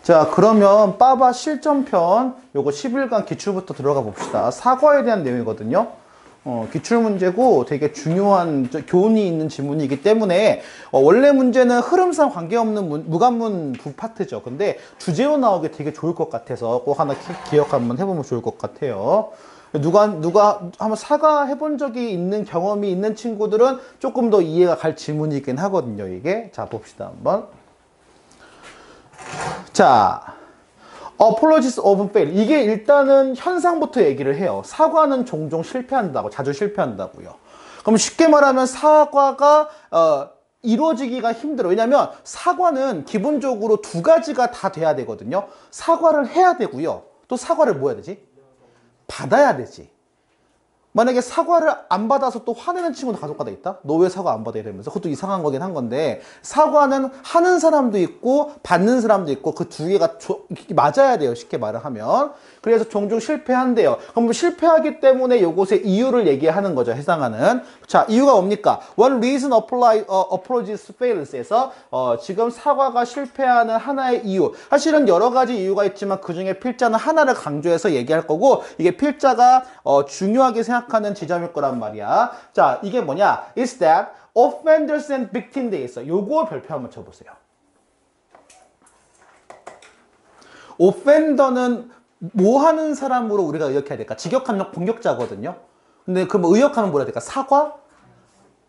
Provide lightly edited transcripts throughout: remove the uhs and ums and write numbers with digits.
자, 그러면 빠바 실전편 요거 10일간 기출부터 들어가 봅시다. 사과에 대한 내용이거든요. 기출 문제고 되게 중요한 교훈이 있는 지문이기 때문에 원래 문제는 흐름상 관계없는 무관문 부파트죠. 근데 주제로 나오기 되게 좋을 것 같아서 꼭 하나 기억 한번 해보면 좋을 것 같아요. 누가 한번 사과 해본 적이 있는 경험이 있는 친구들은 조금 더 이해가 갈 지문이긴 하거든요, 이게. 자, 봅시다, 한번. 자, apologies of fail. 이게 일단은 현상부터 얘기를 해요. 사과는 종종 실패한다고, 자주 실패한다고요. 그럼 쉽게 말하면 사과가, 이루어지기가 힘들어. 왜냐면 사과는 기본적으로 두 가지가 다 돼야 되거든요. 사과를 해야 되고요. 또 사과를 뭐 해야 되지? 받아야 되지. 만약에 사과를 안 받아서 또 화내는 친구도 가족과다 있다? 너 왜 사과 안 받아? 이러면서. 그것도 이상한 거긴 한 건데, 사과는 하는 사람도 있고 받는 사람도 있고 그 두 개가 맞아야 돼요, 쉽게 말을 하면. 그래서 종종 실패한대요. 그럼 실패하기 때문에 요것의 이유를 얘기하는 거죠, 해당하는. 자, 이유가 뭡니까? One reason apologies fails에서 지금 사과가 실패하는 하나의 이유. 사실은 여러 가지 이유가 있지만 그 중에 필자는 하나를 강조해서 얘기할 거고, 이게 필자가 중요하게 생각하는 지점일 거란 말이야. 자, 이게 뭐냐? Is that offenders and victims 돼 있어. 요거 별표 한번 쳐보세요. offender는 뭐 하는 사람으로 우리가 의역해야 될까? 직역하면 공격자거든요. 근데 그럼 의역하면 뭐라 해야 될까? 사과?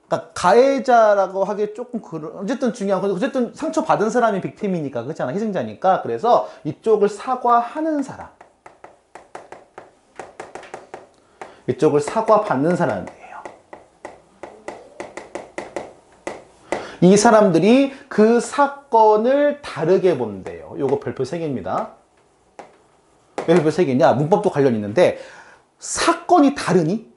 그러니까 가해자라고 하기 조금 어쨌든 중요한 건 어쨌든 상처받은 사람이 빅팀이니까 그렇잖아. 희생자니까. 그래서 이쪽을 사과하는 사람. 이쪽을 사과받는 사람이에요. 이 사람들이 그 사건을 다르게 본대요. 요거 별표 3개입니다. 왜 별표 3개냐? 문법도 관련 있는데 사건이 다르니?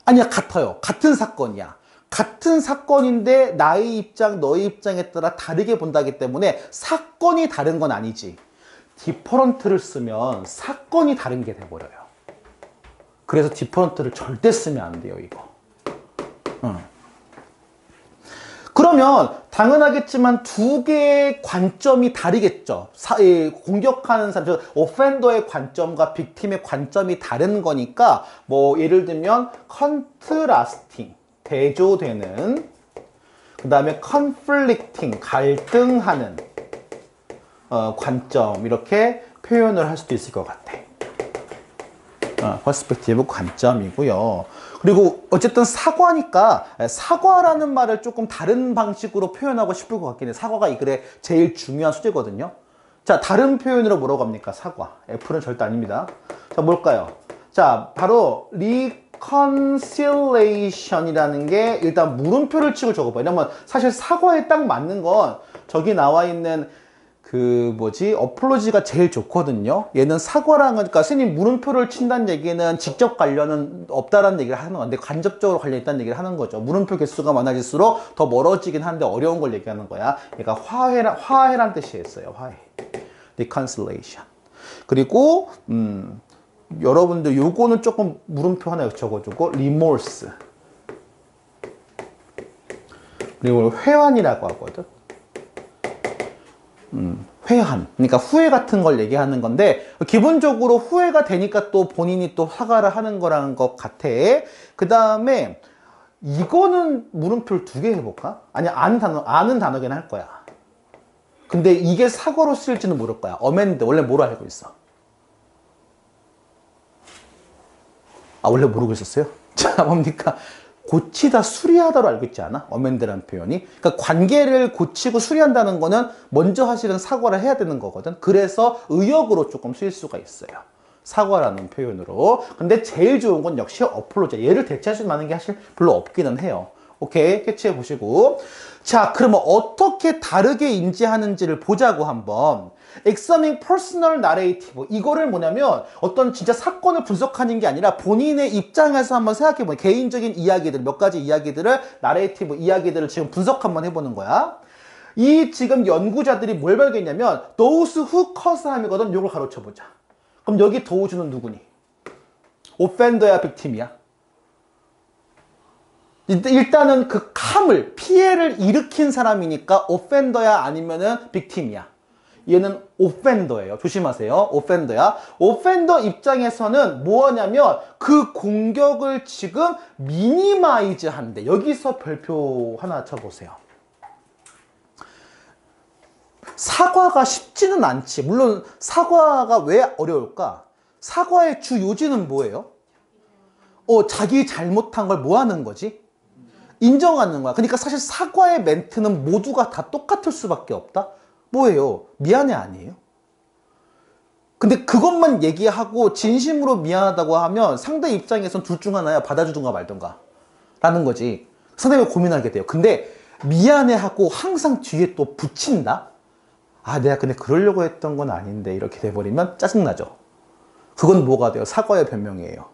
아니야, 같아요. 같은 사건이야. 같은 사건인데 나의 입장, 너의 입장에 따라 다르게 본다기 때문에 사건이 다른 건 아니지. different를 쓰면 사건이 다른 게 돼버려요. 그래서 different를 절대 쓰면 안 돼요, 이거. 그러면 당연하겠지만 두 개의 관점이 다르겠죠. 공격하는 사람, 오펜더의 관점과 빅팀의 관점이 다른 거니까 뭐 예를 들면 컨트라스팅, 대조되는, 그 다음에 conflicting, 갈등하는 관점, 이렇게 표현을 할 수도 있을 것 같아. 퍼스펙티브 관점이고요. 그리고 어쨌든 사과니까 사과라는 말을 조금 다른 방식으로 표현하고 싶을 것 같긴 해. 사과가 이 글의 제일 중요한 소재거든요. 자, 다른 표현으로 뭐라고 합니까? 사과. F는 절대 아닙니다. 자, 뭘까요? 자, 바로 reconciliation이라는 게 일단 물음표를 치고 적어봐요. 왜냐면 사실 사과에 딱 맞는 건 저기 나와 있는 어플로지가 제일 좋거든요. 얘는 사과랑은, 그러니까 선생님 물음표를 친다는 얘기는 직접 관련은 없다라는 얘기를 하는 건데, 간접적으로 관련 있다는 얘기를 하는 거죠. 물음표 개수가 많아질수록 더 멀어지긴 하는데 어려운 걸 얘기하는 거야. 얘가 화해란 뜻이었어요. 화해. reconciliation. 그리고, 여러분들 요거는 조금 물음표 하나 적어주고, remorse. 그리고 회환이라고 하거든. 회한. 그러니까 후회 같은 걸 얘기하는 건데, 기본적으로 후회가 되니까 또 본인이 또 사과를 하는 거라는 것 같아. 그 다음에, 이거는 물음표를 2개 해볼까? 아니, 아는 단어긴 할 거야. 근데 이게 사과로 쓰일지는 모를 거야. amend. 원래 뭐로 알고 있어? 원래 모르고 있었어요? 자, 뭡니까? 고치다, 수리하다로 알고 있지 않아? amend라는 표현이. 그러니까 관계를 고치고 수리한다는 거는 먼저 사실은 사과를 해야 되는 거거든. 그래서 의역으로 조금 쓰일 수가 있어요. 사과라는 표현으로. 근데 제일 좋은 건 역시 어플로지. 얘를 대체할 수 있는 게 사실 별로 없기는 해요. 오케이, 캐치해 보시고. 자, 그러면 어떻게 다르게 인지하는지를 보자고 한번. examining personal narrative. 이거를 뭐냐면 어떤 진짜 사건을 분석하는 게 아니라 본인의 입장에서 한번 생각해보는 개인적인 이야기들, 몇 가지 이야기들을, narrative 이야기들을 지금 분석 한번 해보는 거야. 이 지금 연구자들이 뭘 발견했냐면 those who cause harm이거든. 요걸 가로쳐보자. 그럼 여기 도우주는 누구니? offender야, victim이야? 일단은 그 피해를 일으킨 사람이니까 offender야 아니면은 victim이야. 얘는 오펜더예요. 조심하세요. 오펜더야. 오펜더 입장에서는 뭐 하냐면 그 공격을 지금 미니마이즈 한대. 여기서 별표 하나 쳐보세요. 사과가 쉽지는 않지. 물론 사과가 왜 어려울까? 사과의 주 요지는 뭐예요? 자기 잘못한 걸 뭐 하는 거지? 인정하는 거야. 그러니까 사실 사과의 멘트는 모두가 다 똑같을 수밖에 없다? 뭐예요? 미안해 아니에요? 근데 그것만 얘기하고 진심으로 미안하다고 하면 상대 입장에선 둘 중 하나야. 받아주든가 말든가 라는 거지. 상대가 고민하게 돼요. 근데 미안해 하고 항상 뒤에 또 붙인다? 내가 근데 그러려고 했던 건 아닌데 이렇게 돼버리면 짜증나죠. 그건 뭐가 돼요? 사과의 변명이에요.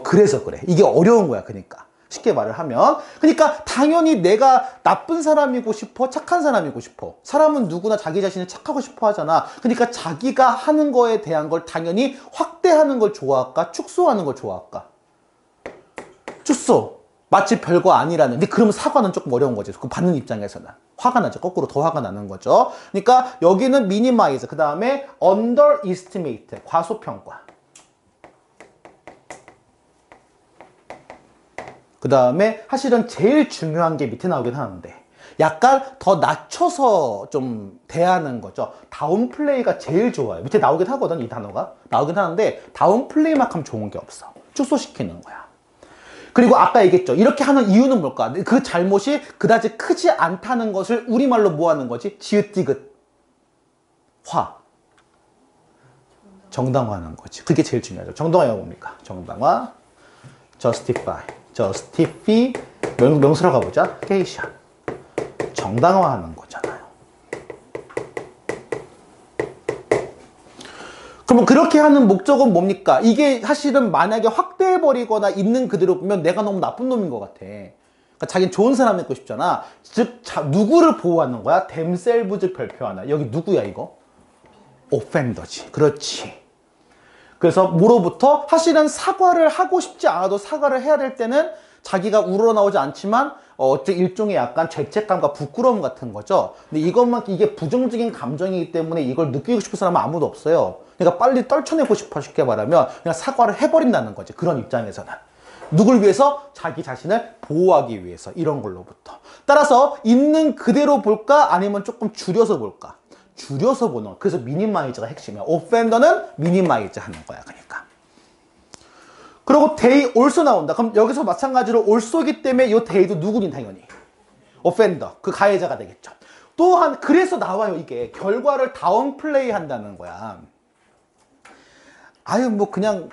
그래서 그래. 이게 어려운 거야. 그러니까 쉽게 말을 하면, 그러니까 당연히 내가 나쁜 사람이고 싶어, 착한 사람이고 싶어. 사람은 누구나 자기 자신을 착하고 싶어 하잖아. 그러니까 자기가 하는 거에 대한 걸 당연히 확대하는 걸 좋아할까, 축소하는 걸 좋아할까? 축소. 마치 별거 아니라는. 근데 그러면 사과는 조금 어려운 거지. 그 받는 입장에서는 화가 나죠. 거꾸로 더 화가 나는 거죠. 그러니까 여기는 minimize, 그 다음에 underestimate, 과소평가. 그 다음에 사실은 제일 중요한 게 밑에 나오긴 하는데 약간 더 낮춰서 좀 대하는 거죠. 다운플레이가 제일 좋아요. 밑에 나오긴 하거든. 이 단어가 나오긴 하는데 다운플레이만큼 하면 좋은 게 없어. 축소시키는 거야. 그리고 아까 얘기했죠. 이렇게 하는 이유는 뭘까? 그 잘못이 그다지 크지 않다는 것을 우리말로 뭐 하는 거지? 지읒디귿 화. 정당화하는 거지. 그게 제일 중요하죠. 정당화가 뭡니까? 정당화, justify. justify, 명사로 가보자. cation. 정당화하는 거잖아요. 그럼 그렇게 하는 목적은 뭡니까? 이게 사실은 만약에 확대해버리거나 있는 그대로 보면 내가 너무 나쁜 놈인 것 같아. 그러니까 자기는 좋은 사람 믿고 싶잖아. 즉, 누구를 보호하는 거야? themselves 별표 하나. 여기 누구야 이거? offender지. 그렇지. 그래서 뭐로부터 사실은 사과를 하고 싶지 않아도 사과를 해야 될 때는 자기가 우러나오지 않지만 일종의 약간 죄책감과 부끄러움 같은 거죠. 근데 이게 부정적인 감정이기 때문에 이걸 느끼고 싶은 사람은 아무도 없어요. 그러니까 빨리 떨쳐내고 싶어, 쉽게 말하면 그냥 사과를 해버린다는 거지. 그런 입장에서는. 누굴 위해서? 자기 자신을 보호하기 위해서. 이런 걸로부터. 따라서 있는 그대로 볼까? 아니면 조금 줄여서 볼까? 줄여서 보는. 그래서 미니마이즈가 핵심이야. 오펜더는 미니마이즈 하는 거야. 그러니까. 그리고 they also 나온다. 그럼 여기서 마찬가지로 also이기 때문에 이 they도 누구니 당연히. offender. 그 가해자가 되겠죠. 또한 그래서 나와요. 이게. 결과를 다운플레이 한다는 거야. 뭐 그냥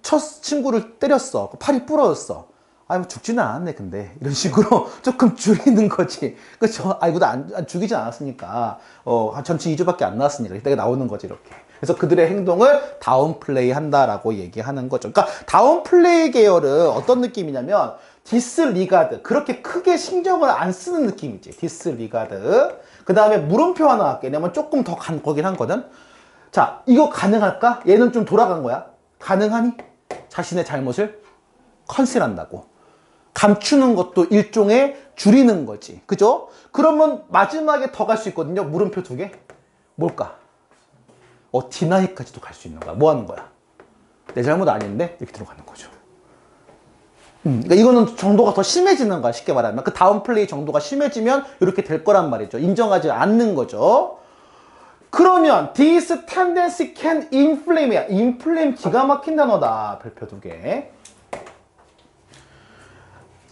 첫 친구를 때렸어. 팔이 부러졌어. 뭐 죽지는 않았네, 근데. 이런 식으로 조금 줄이는 거지. 그쵸? 이거 안 죽이진 않았으니까. 전치 2주밖에 안 나왔으니까. 이따가 나오는 거지, 이렇게. 그래서 그들의 행동을 다운플레이 한다라고 얘기하는 거죠. 그러니까 다운플레이 계열은 어떤 느낌이냐면, 디스리가드. 그렇게 크게 신경을 안 쓰는 느낌이지. 디스리가드. 그 다음에 물음표 하나 할게. 왜냐면 조금 더 간 거긴 하거든. 자, 이거 가능할까? 얘는 좀 돌아간 거야. 가능하니? 자신의 잘못을 컨실한다고. 감추는 것도 일종의 줄이는 거지. 그죠? 그러면 마지막에 더 갈 수 있거든요. 물음표 2개. 뭘까? 디나이까지도 갈 수 있는 거야. 뭐 하는 거야? 내 잘못 아닌데? 이렇게 들어가는 거죠. 그러니까 이거는 정도가 더 심해지는 거야. 쉽게 말하면. 그 다운플레이 정도가 심해지면 이렇게 될 거란 말이죠. 인정하지 않는 거죠. 그러면 this tendency can inflame이야. inflame 기가 막힌 단어다. 별표 2개.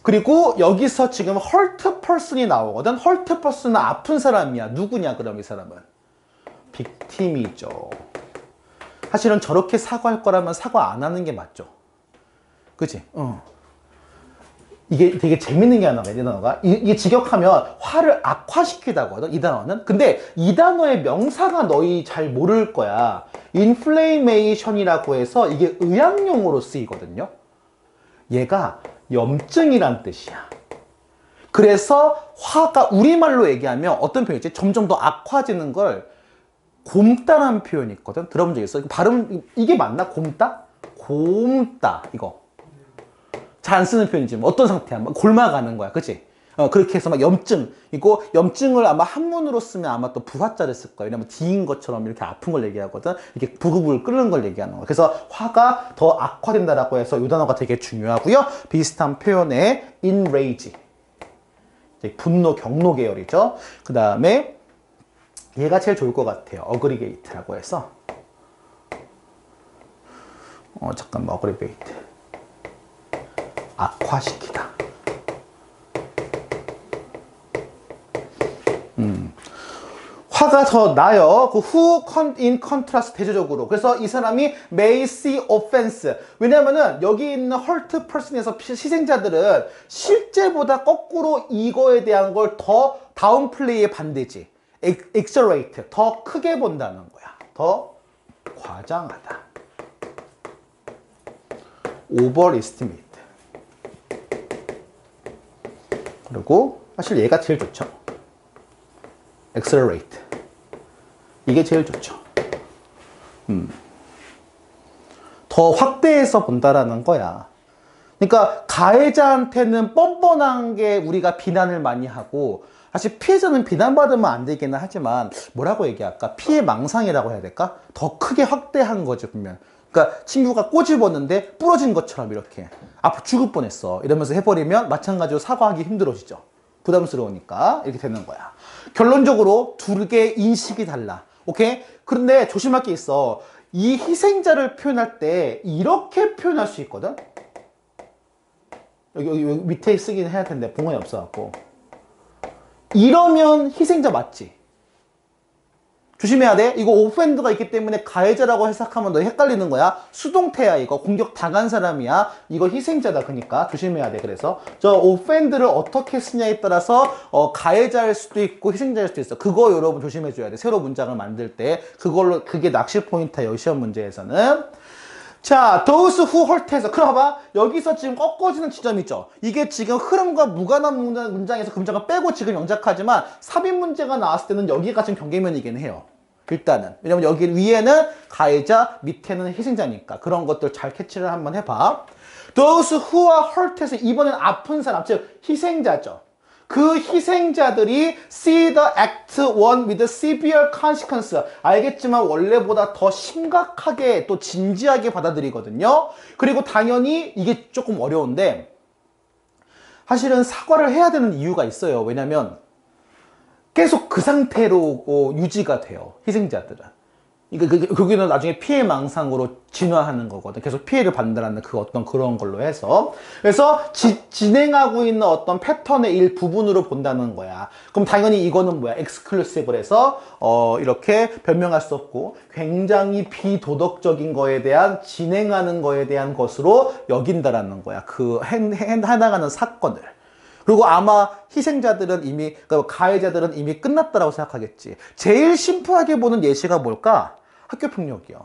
그리고 여기서 지금 hurt person이 나오거든. hurt person은 아픈 사람이야. 누구냐 그럼 이 사람은? victim이죠. 사실은 저렇게 사과할 거라면 사과 안 하는 게 맞죠. 그치? 이게 되게 재밌는 게 하나가, 이 단어가. 이게 직역하면 화를 악화시키다고 하거든, 이 단어는. 근데 이 단어의 명사가 너희 잘 모를 거야. inflammation이라고 해서 이게 의학용어로 쓰이거든요. 얘가 염증이란 뜻이야. 그래서 화가 우리말로 얘기하면 어떤 표현이지? 점점 더 악화지는 걸 곪다라는 표현이 있거든. 들어본 적 있어? 발음 이게 맞나? 곪다? 곪다 이거. 잘 안 쓰는 표현이지. 어떤 상태야? 골마가는 거야. 그치? 그렇게 해서 막 염증이고, 염증을 아마 한문으로 쓰면 아마 또 부화자를 쓸 거예요. 왜냐면 D인 것처럼 이렇게 아픈 걸 얘기하거든. 이렇게 부글부글 끓는 걸 얘기하는 거예요. 그래서 화가 더 악화된다라고 해서 이 단어가 되게 중요하고요. 비슷한 표현에 enrage, 분노, 경로 계열이죠. 그 다음에 얘가 제일 좋을 것 같아요. aggregate라고 해서 잠깐만, aggregate, 악화시키다. 화가 더 나요. 그 who in contrast 대조적으로. 그래서 이 사람이 may see offense. 왜냐면은 여기 있는 hurt person에서 희생자들은 실제보다 거꾸로 이거에 대한 걸 더 다운플레이의 반대지. exaggerate. 더 크게 본다는 거야. 더 과장하다. overestimate. 그리고 사실 얘가 제일 좋죠. accelerate. 이게 제일 좋죠. 더 확대해서 본다라는 거야. 그러니까 가해자한테는 뻔뻔한 게 우리가 비난을 많이 하고, 사실 피해자는 비난받으면 안 되기는 하지만 뭐라고 얘기할까? 피해 망상이라고 해야 될까? 더 크게 확대한 거죠, 보면. 그러니까 친구가 꼬집었는데 부러진 것처럼 이렇게 앞으로 죽을 뻔했어 이러면서 해버리면 마찬가지로 사과하기 힘들어지죠. 부담스러우니까 이렇게 되는 거야. 결론적으로 두 개의 인식이 달라. 오케이? 그런데 조심할 게 있어. 이 희생자를 표현할 때 이렇게 표현할 수 있거든? 여기 밑에 쓰긴 해야 텐데 봉헌이 없어갖고. 이러면 희생자 맞지? 조심해야 돼. 이거 오펜드가 있기 때문에 가해자라고 해석하면 너 헷갈리는 거야. 수동태야 이거. 공격 당한 사람이야. 이거 희생자다. 그러니까 조심해야 돼. 그래서 저 오펜드를 어떻게 쓰냐에 따라서 가해자일 수도 있고 희생자일 수도 있어. 그거 여러분 조심해 줘야 돼. 새로 문장을 만들 때 그게 낚시 포인트예요. 시험 문제에서는. 자, those who hurt에서 그럼 봐봐. 여기서 지금 꺾어지는 지점이 있죠. 이게 지금 흐름과 무관한 문장에서 그 문장을 빼고 지금 영작하지만 삽입 문제가 나왔을 때는 여기가 지금 경계면이긴 해요. 일단은. 왜냐면 여기 위에는 가해자, 밑에는 희생자니까. 그런 것들 잘 캐치를 한번 해봐. those who are hurt에서 이번엔 아픈 사람, 즉 희생자죠. 그 희생자들이 see the act one with severe consequence. 알겠지만 원래보다 더 심각하게 또 진지하게 받아들이거든요. 그리고 당연히 이게 조금 어려운데 사실은 사과를 해야 되는 이유가 있어요. 왜냐면 계속 그 상태로 유지가 돼요. 희생자들은. 거기는 나중에 피해 망상으로 진화하는 거거든. 계속 피해를 받는다는 그 어떤 그런 걸로 해서. 그래서 진행하고 있는 어떤 패턴의 일부분으로 본다는 거야. 그럼 당연히 이거는 뭐야? exclusive를 해서, 이렇게 변명할 수 없고, 굉장히 비도덕적인 거에 대한, 진행하는 거에 대한 것으로 여긴다라는 거야. 해나가는 사건을. 그리고 아마 희생자들은 이미, 그러니까 가해자들은 이미 끝났다라고 생각하겠지. 제일 심플하게 보는 예시가 뭘까? 학교폭력이요.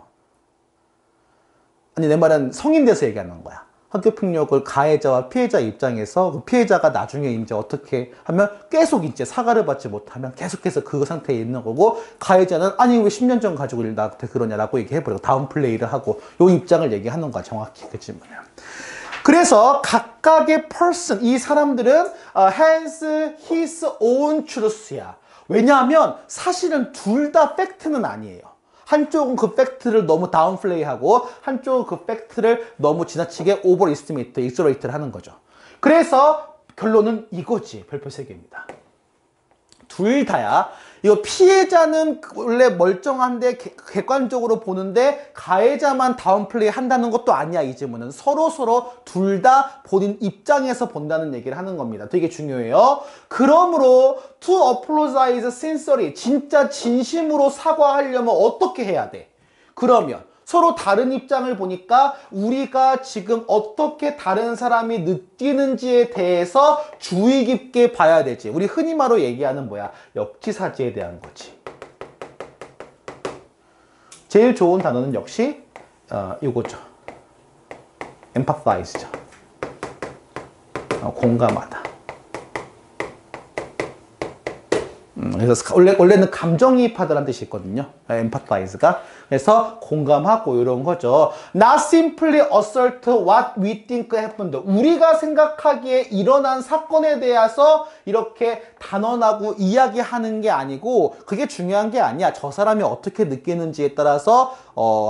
아니, 내 말은 성인 돼서 얘기하는 거야. 학교폭력을 가해자와 피해자 입장에서 그 피해자가 나중에 이제 어떻게 하면 계속 이제 사과를 받지 못하면 계속해서 그 상태에 있는 거고, 가해자는 아니, 왜 10년 전 가지고 나한테 그러냐라고 얘기해버리고 다운 플레이를 하고, 요 입장을 얘기하는 거야, 정확히. 그 질문을. 그래서 각각의 person, 이 사람들은 has his own truth야. 왜냐하면 사실은 둘 다 팩트는 아니에요. 한쪽은 그 팩트를 너무 다운플레이하고 한쪽은 그 팩트를 너무 지나치게 overestimate, exaggerate를 하는 거죠. 그래서 결론은 이거지. 별표 3개입니다. 둘 다야. 이거 피해자는 원래 멀쩡한데 객관적으로 보는데 가해자만 다운플레이 한다는 것도 아니야. 이 질문은 서로 둘 다 본인 입장에서 본다는 얘기를 하는 겁니다. 되게 중요해요. 그러므로 to apologize sincerely, 진짜 진심으로 사과하려면 어떻게 해야 돼? 그러면 서로 다른 입장을 보니까 우리가 지금 어떻게 다른 사람이 느끼는지에 대해서 주의 깊게 봐야 되지. 우리 흔히 말로 얘기하는 뭐야? 역지사지에 대한 거지. 제일 좋은 단어는 역시 이거죠. empathize죠. 공감하다. 그래서 원래는 감정이입하다라는 뜻이 있거든요. empathizega. 그래서 공감하고 이런 거죠. Not simply assert what we think happened. 우리가 생각하기에 일어난 사건에 대해서 이렇게 단언하고 이야기하는 게 아니고 그게 중요한 게 아니야. 저 사람이 어떻게 느끼는지에 따라서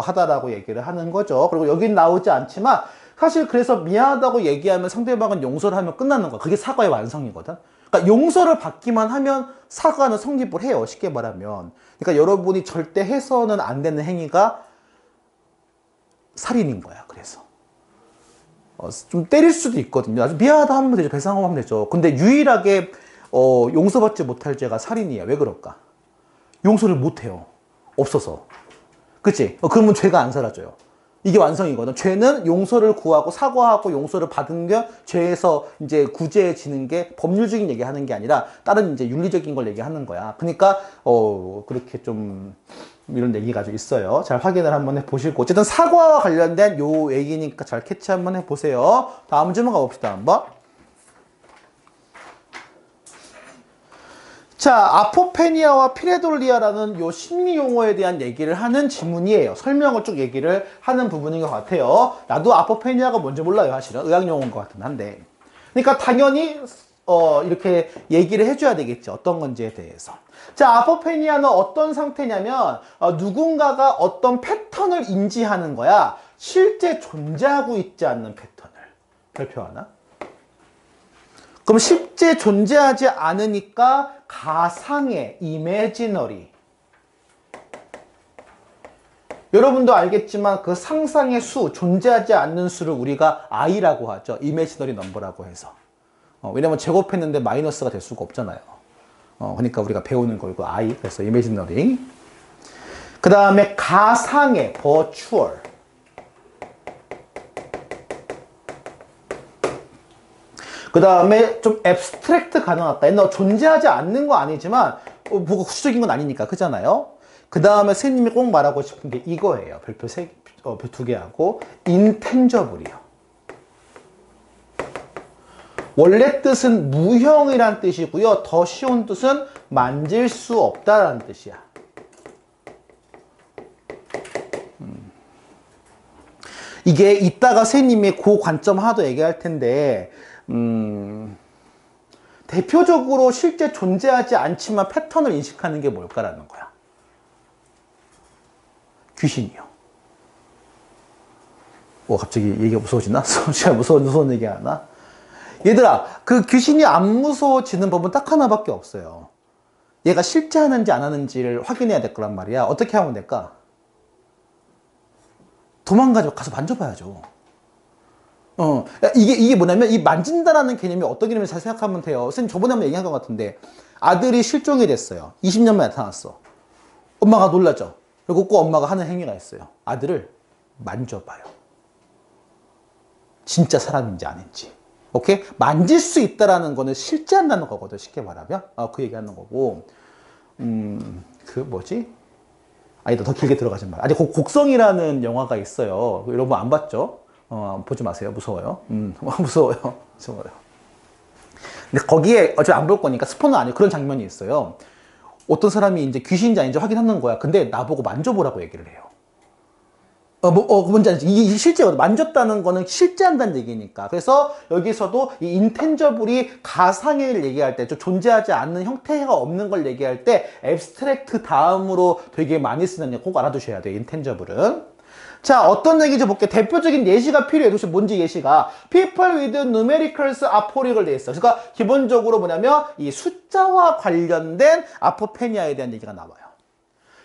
하다라고 얘기를 하는 거죠. 그리고 여긴 나오지 않지만 사실 그래서 미안하다고 얘기하면 상대방은 용서를 하면 끝나는 거야. 그게 사과의 완성이거든. 그러니까 용서를 받기만 하면 사과는 성립을 해요. 쉽게 말하면. 그러니까 여러분이 절대 해서는 안 되는 행위가 살인인 거야. 그래서 좀 때릴 수도 있거든요. 아주 미안하다 하면 되죠. 배상하면 되죠. 근데 유일하게 용서받지 못할 죄가 살인이에요. 왜 그럴까? 용서를 못 해요. 없어서. 그치? 그러면 죄가 안 사라져요. 이게 완성이거든. 죄는 용서를 구하고 사과하고 용서를 받은 게 죄에서 이제 구제해지는 게 법률적인 얘기하는 게 아니라 다른 이제 윤리적인 걸 얘기하는 거야. 그러니까 그렇게 좀 이런 얘기가 좀 있어요. 잘 확인을 한번 해보시고 어쨌든 사과와 관련된 요 얘기니까 잘 캐치 한번 해보세요. 다음 질문 가봅시다 한번. 자, 아포페니아와 피레돌리아라는 요 심리 용어에 대한 얘기를 하는 지문이에요. 설명을 쭉 얘기를 하는 부분인 것 같아요. 나도 아포페니아가 뭔지 몰라요, 사실은. 의학 용어인 것 같긴 한데. 그러니까 당연히 이렇게 얘기를 해줘야 되겠죠. 어떤 건지에 대해서. 자, 아포페니아는 어떤 상태냐면 누군가가 어떤 패턴을 인지하는 거야. 실제 존재하고 있지 않는 패턴을. 별표하나? 그럼 실제 존재하지 않으니까 가상의 imaginary. 여러분도 알겠지만 그 상상의 수, 존재하지 않는 수를 우리가 i라고 하죠. imaginary number라고 해서. 왜냐면 제곱했는데 마이너스가 될 수가 없잖아요. 그러니까 우리가 배우는 거 이거 i. 그래서 imaginary. 그 다음에 가상의 virtual. 그 다음에 좀 앱스트랙트 가능할까? 옛날 존재하지 않는 거 아니지만 뭐가 구체적인 건 아니니까 그잖아요. 그 다음에 선생님이 꼭 말하고 싶은 게 이거예요. 별표 2개 하고 intangible이요. 원래 뜻은 무형이란 뜻이고요. 더 쉬운 뜻은 만질 수 없다라는 뜻이야. 이게 이따가 선생님이 그 관점 하나 더 얘기할 텐데 대표적으로 실제 존재하지 않지만 패턴을 인식하는 게 뭘까라는 거야. 귀신이요. 갑자기 얘기가 무서워지나? 제가 무서운 얘기 하나? 얘들아, 그 귀신이 안 무서워지는 법은 딱 하나밖에 없어요. 얘가 실제 하는지 안 하는지를 확인해야 될 거란 말이야. 어떻게 하면 될까? 도망가서 가서 만져봐야죠. 이게 뭐냐면, 이 만진다라는 개념이 어떤 개념인지 잘 생각하면 돼요. 선생님 저번에 한번 얘기한 것 같은데, 아들이 실종이 됐어요. 20년 만에 나타났어. 엄마가 놀라죠. 그리고 꼭 엄마가 하는 행위가 있어요. 아들을 만져봐요. 진짜 사람인지 아닌지. 오케이? 만질 수 있다라는 거는 실제 한다는 거거든, 쉽게 말하면. 그 얘기하는 거고. 그 뭐지? 아니다, 더 길게 들어가지 말. 아니, 곡성이라는 영화가 있어요. 여러분 안 봤죠? 보지 마세요. 무서워요. 무서워요. 무서워요. 근데 거기에 어차피 안 볼 거니까 스포는 아니고 그런 장면이 있어요. 어떤 사람이 이제 귀신인지 아닌지 확인하는 거야. 근데 나보고 만져보라고 얘기를 해요. 뭔지 알지? 이게 실제거든. 만졌다는 거는 실제 한다는 얘기니까. 그래서 여기서도 이 인텐저블이 가상을 얘기할 때, 좀 존재하지 않는 형태가 없는 걸 얘기할 때, 앱스트랙트 다음으로 되게 많이 쓰는 거 꼭 알아두셔야 돼요. 인텐저블은. 자, 어떤 얘기인지 볼게요. 대표적인 예시가 필요해요. 도대체 뭔지 예시가. People with numericals aphorical 돼 있어. 그러니까 기본적으로 뭐냐면 이 숫자와 관련된 아포페니아에 대한 얘기가 나와요.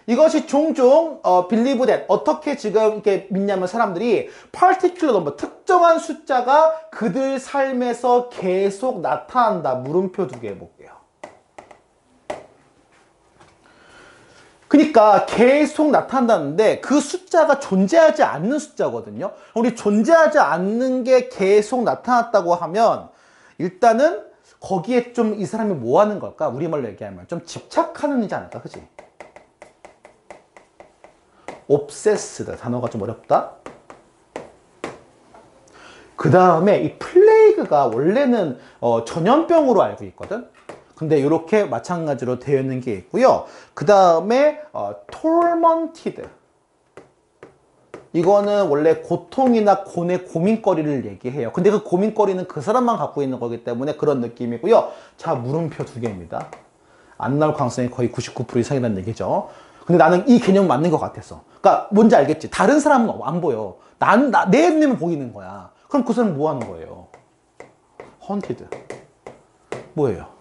이것이 종종 believe that 어떻게 지금 이렇게 믿냐면 사람들이 particular number 특정한 숫자가 그들 삶에서 계속 나타난다. 물음표 2개 해볼게요. 그러니까 계속 나타난다는데 그 숫자가 존재하지 않는 숫자거든요. 우리 존재하지 않는 게 계속 나타났다고 하면 일단은 거기에 좀 이 사람이 뭐 하는 걸까? 우리말로 얘기하면 좀 집착하는 이지 않을까? 그치? obsessed 단어가 좀 어렵다. 그 다음에 이 플레이그가 원래는 전염병으로 알고 있거든. 근데 이렇게 마찬가지로 되어 있는 게 있고요. 그 다음에 tormented. 이거는 원래 고통이나 고뇌, 고민거리를 얘기해요. 근데 그 고민거리는 그 사람만 갖고 있는 거기 때문에 그런 느낌이고요. 자, 물음표 2개입니다. 안 나올 가능성이 거의 99% 이상이라는 얘기죠. 근데 나는 이 개념 맞는 것 같았어. 그러니까 뭔지 알겠지? 다른 사람은 안 보여. 내 눈에만 보이는 거야. 그럼 그 사람은 뭐 하는 거예요? haunted. 뭐예요?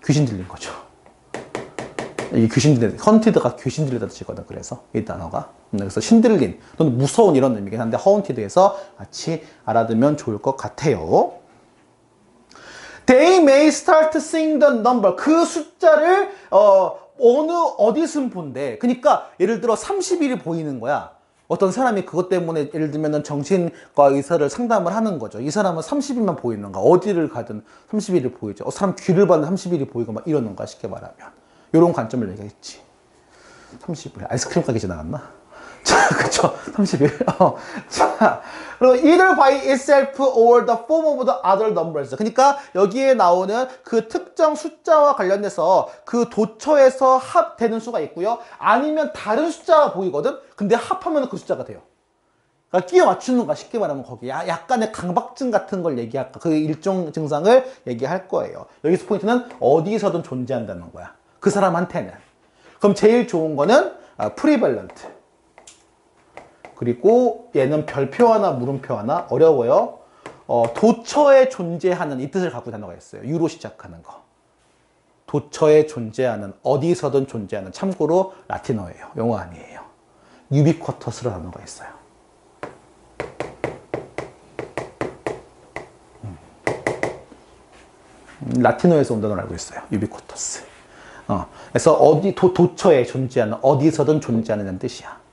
귀신 들린 거죠. 이 귀신 들린, haunted가 귀신 들리다 뜻이거든. 그래서 이 단어가. 그래서 신들린 또는 무서운 이런 의미긴 한데 haunted에서 같이 알아두면 좋을 것 같아요. They may start seeing the number. 그 숫자를 어디 승부인데. 그러니까 예를 들어 30일이 보이는 거야. 어떤 사람이 그것 때문에 예를 들면 정신과 의사를 상담을 하는 거죠. 이 사람은 30일만 보이는 거야. 어디를 가든 30일이 보이죠. 사람 귀를 봐도 30일이 보이고 막 이러는 거야. 쉽게 말하면. 이런 관점을 얘기했지. 30일. 아이스크림 가게 지나갔나? 자, 그쵸. 30일. 자, 그리고 either by itself or the form of the other numbers. 그러니까 여기에 나오는 그 특정 숫자와 관련돼서 그 도처에서 합되는 수가 있고요. 아니면 다른 숫자가 보이거든? 근데 합하면 그 숫자가 돼요. 그러니까 끼워 맞추는 거야. 쉽게 말하면 거기 약간의 강박증 같은 걸 얘기할까. 그 일종 증상을 얘기할 거예요. 여기서 포인트는 어디서든 존재한다는 거야. 그 사람한테는. 그럼 제일 좋은 거는 prevalent. 그리고 얘는 별표 하나 물음표 하나 어려워요. 도처에 존재하는 이 뜻을 갖고 단어가 있어요. 유로 시작하는 거. 도처에 존재하는, 어디서든 존재하는. 참고로 라틴어예요. 영어 아니에요. ubiquitous라는 단어가 있어요. 라틴어에서 온 단어를 알고 있어요. ubiquitous. 그래서 도처에 존재하는, 어디서든 존재하는 뜻이야.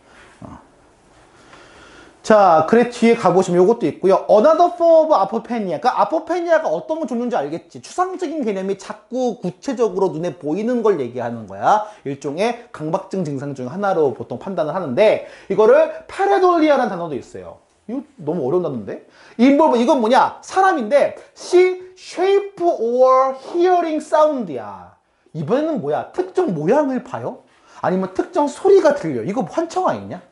자, 그래 뒤에 가보시면 이것도 있고요. Another form of apophenia. 그러니까 아포페니아가 어떤 종류인지 알겠지? 추상적인 개념이 자꾸 구체적으로 눈에 보이는 걸 얘기하는 거야. 일종의 강박증 증상 중 하나로 보통 판단을 하는데 이거를 파레돌리아라는 단어도 있어요. 이거 너무 어려운 단어인데? 이건 뭐냐? 사람인데 see, shape or hearing sound이야. 이번에는 뭐야? 특정 모양을 봐요? 아니면 특정 소리가 들려? 이거 환청 아니냐?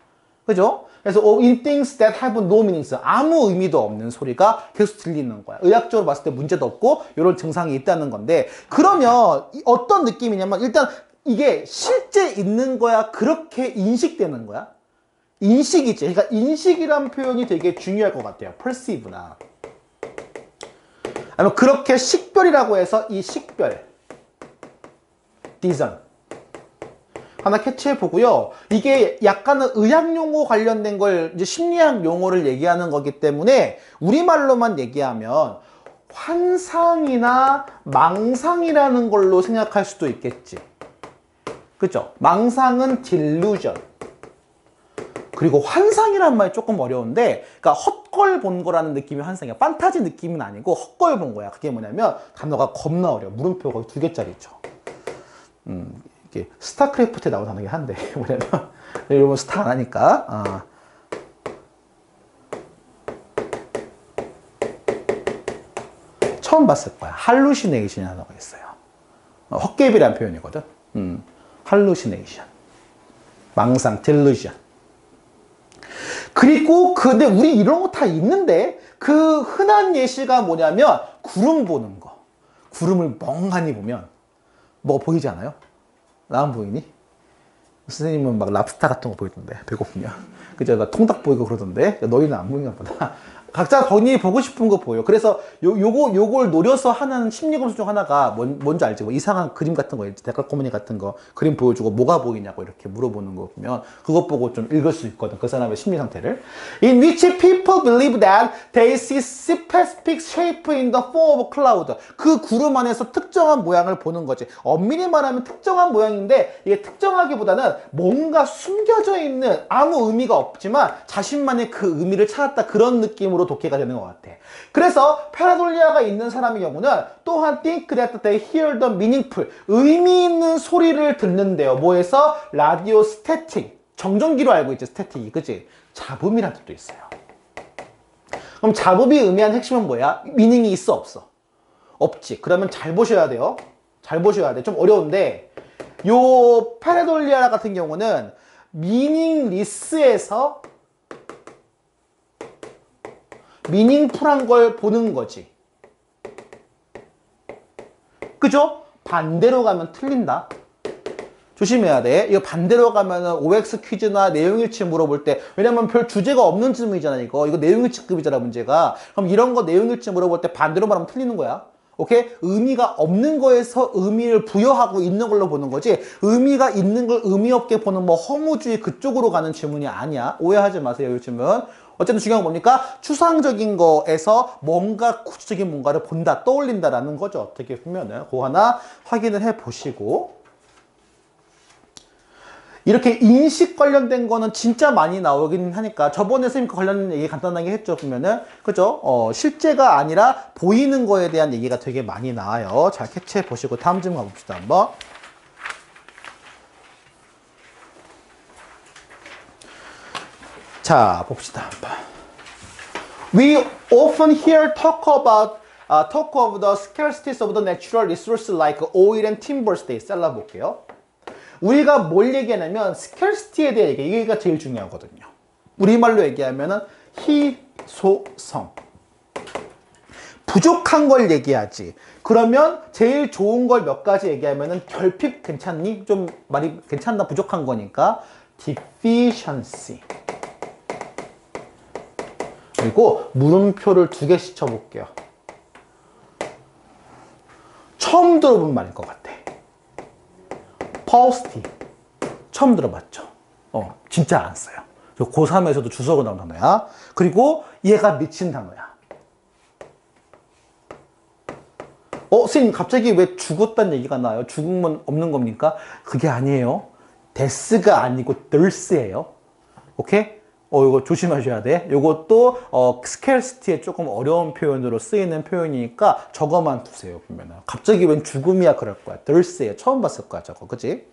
그죠? 그래서 in things that have no meaning. 아무 의미도 없는 소리가 계속 들리는 거야. 의학적으로 봤을 때 문제도 없고 이런 증상이 있다는 건데 그러면 어떤 느낌이냐면 일단 이게 실제 있는 거야? 그렇게 인식되는 거야? 인식이지. 그러니까 인식이란 표현이 되게 중요할 것 같아요. perceive나. 아니면 그렇게 식별이라고 해서 이 식별. discern. 하나 캐치해 보고요. 이게 약간은 의학 용어 관련된 걸 이제 심리학 용어를 얘기하는 거기 때문에 우리말로만 얘기하면 환상이나 망상이라는 걸로 생각할 수도 있겠지. 그죠? 망상은 delusion. 그리고 환상이란 말이 조금 어려운데, 그러니까 헛걸 본 거라는 느낌이 환상이야. 판타지 느낌은 아니고 헛걸 본 거야. 그게 뭐냐면 단어가 겁나 어려워. 물음표 거의 2개짜리죠. 이게 스타크래프트에 나온 단어긴 한데 뭐냐면 여러분 스타 안 하니까 처음 봤을 거야. 할루시네이션이라는 단어가 있어요. 헛개비라는 표현이거든. 할루시네이션, 망상, 딜루전. 그리고 근데 우리 이런 거 다 있는데 그 흔한 예시가 뭐냐면 구름 보는 거. 구름을 멍하니 보면 뭐가 보이지 않아요? 나 안 보이니? 선생님은 막 랍스타 같은 거 보이던데 배고프면. 그죠? 나 통닭 보이고 그러던데 너희는 안 보이나 보다. 각자 본인이 보고 싶은 거 보여. 그래서 요걸 노려서 하는 심리검사 중 하나가 뭔지 알지? 뭐 이상한 그림 같은 거 있지. 데칼코마니 같은 거 그림 보여주고 뭐가 보이냐고 이렇게 물어보는 거 보면 그것 보고 좀 읽을 수 있거든. 그 사람의 심리 상태를. In which people believe that they see specific shape in the form of cloud. 그 구름 안에서 특정한 모양을 보는 거지. 엄밀히 말하면 특정한 모양인데 이게 특정하기보다는 뭔가 숨겨져 있는 아무 의미가 없지만 자신만의 그 의미를 찾았다. 그런 느낌으로 독해가 되는 것 같아. 그래서 파라돌리아가 있는 사람의 경우는 또한 think that they hear the meaningful, 의미 있는 소리를 듣는데요. 뭐에서? 라디오 스태틱, 정전기로 알고 있지. 스태틱이, 그치? 잡음이라는 뜻도 있어요. 그럼 잡음이 의미하는 핵심은 뭐야? 미닝이 있어 없어? 없지. 그러면 잘 보셔야 돼요. 잘 보셔야 돼. 좀 어려운데 요 파레돌리아 같은 경우는 미닝리스에서 미닝풀한 걸 보는 거지. 그죠? 반대로 가면 틀린다. 조심해야 돼. 이거 반대로 가면은 OX 퀴즈나 내용일치 물어볼 때, 왜냐면 별 주제가 없는 질문이잖아, 이거. 이거 내용일치급이잖아, 문제가. 그럼 이런 거 내용일치 물어볼 때 반대로 말하면 틀리는 거야. 오케이? 의미가 없는 거에서 의미를 부여하고 있는 걸로 보는 거지, 의미가 있는 걸 의미 없게 보는 뭐 허무주의 그쪽으로 가는 질문이 아니야. 오해하지 마세요, 이 질문. 어쨌든 중요한 건 뭡니까? 추상적인 거에서 뭔가 구체적인 뭔가를 본다, 떠올린다라는 거죠. 어떻게 보면은. 그거 하나 확인을 해 보시고. 이렇게 인식 관련된 거는 진짜 많이 나오긴 하니까, 저번에 선생님 관련 얘기 간단하게 했죠. 보면은, 그죠? 실제가 아니라 보이는 거에 대한 얘기가 되게 많이 나와요. 잘 캐치해 보시고 다음 질문 가봅시다, 한번. 자, 봅시다, 한번. We often hear talk of the scarcity of the natural resource like oil and timber states. 잘라볼게요. 우리가 뭘 얘기하냐면 scarcity에 대해 얘기가 제일 중요하거든요. 우리말로 얘기하면은 희소성. 부족한 걸 얘기하지. 그러면 제일 좋은 걸 몇 가지 얘기하면은 결핍 괜찮니? 좀 말이 괜찮나? 부족한 거니까 deficiency. 그리고 물음표를 2개씩 쳐볼게요. 처음 들어본 말일 것 같아. paucity. 처음 들어봤죠? 진짜 안 써요. 고3에서도 주석으로 나온 단어야. 그리고 얘가 미친 단어야. 선생님 갑자기 왜 죽었다는 얘기가 나와요? 죽으면 없는 겁니까? 그게 아니에요. death가 아니고 thirst예요. 오케이? 이거 조심하셔야 돼. 요것도 scarcity에 조금 어려운 표현으로 쓰이는 표현이니까 저거만 두세요. 보면은 갑자기 웬 죽음이야 그럴 거야. thirst예요. 처음 봤을 거야 저거. 그치?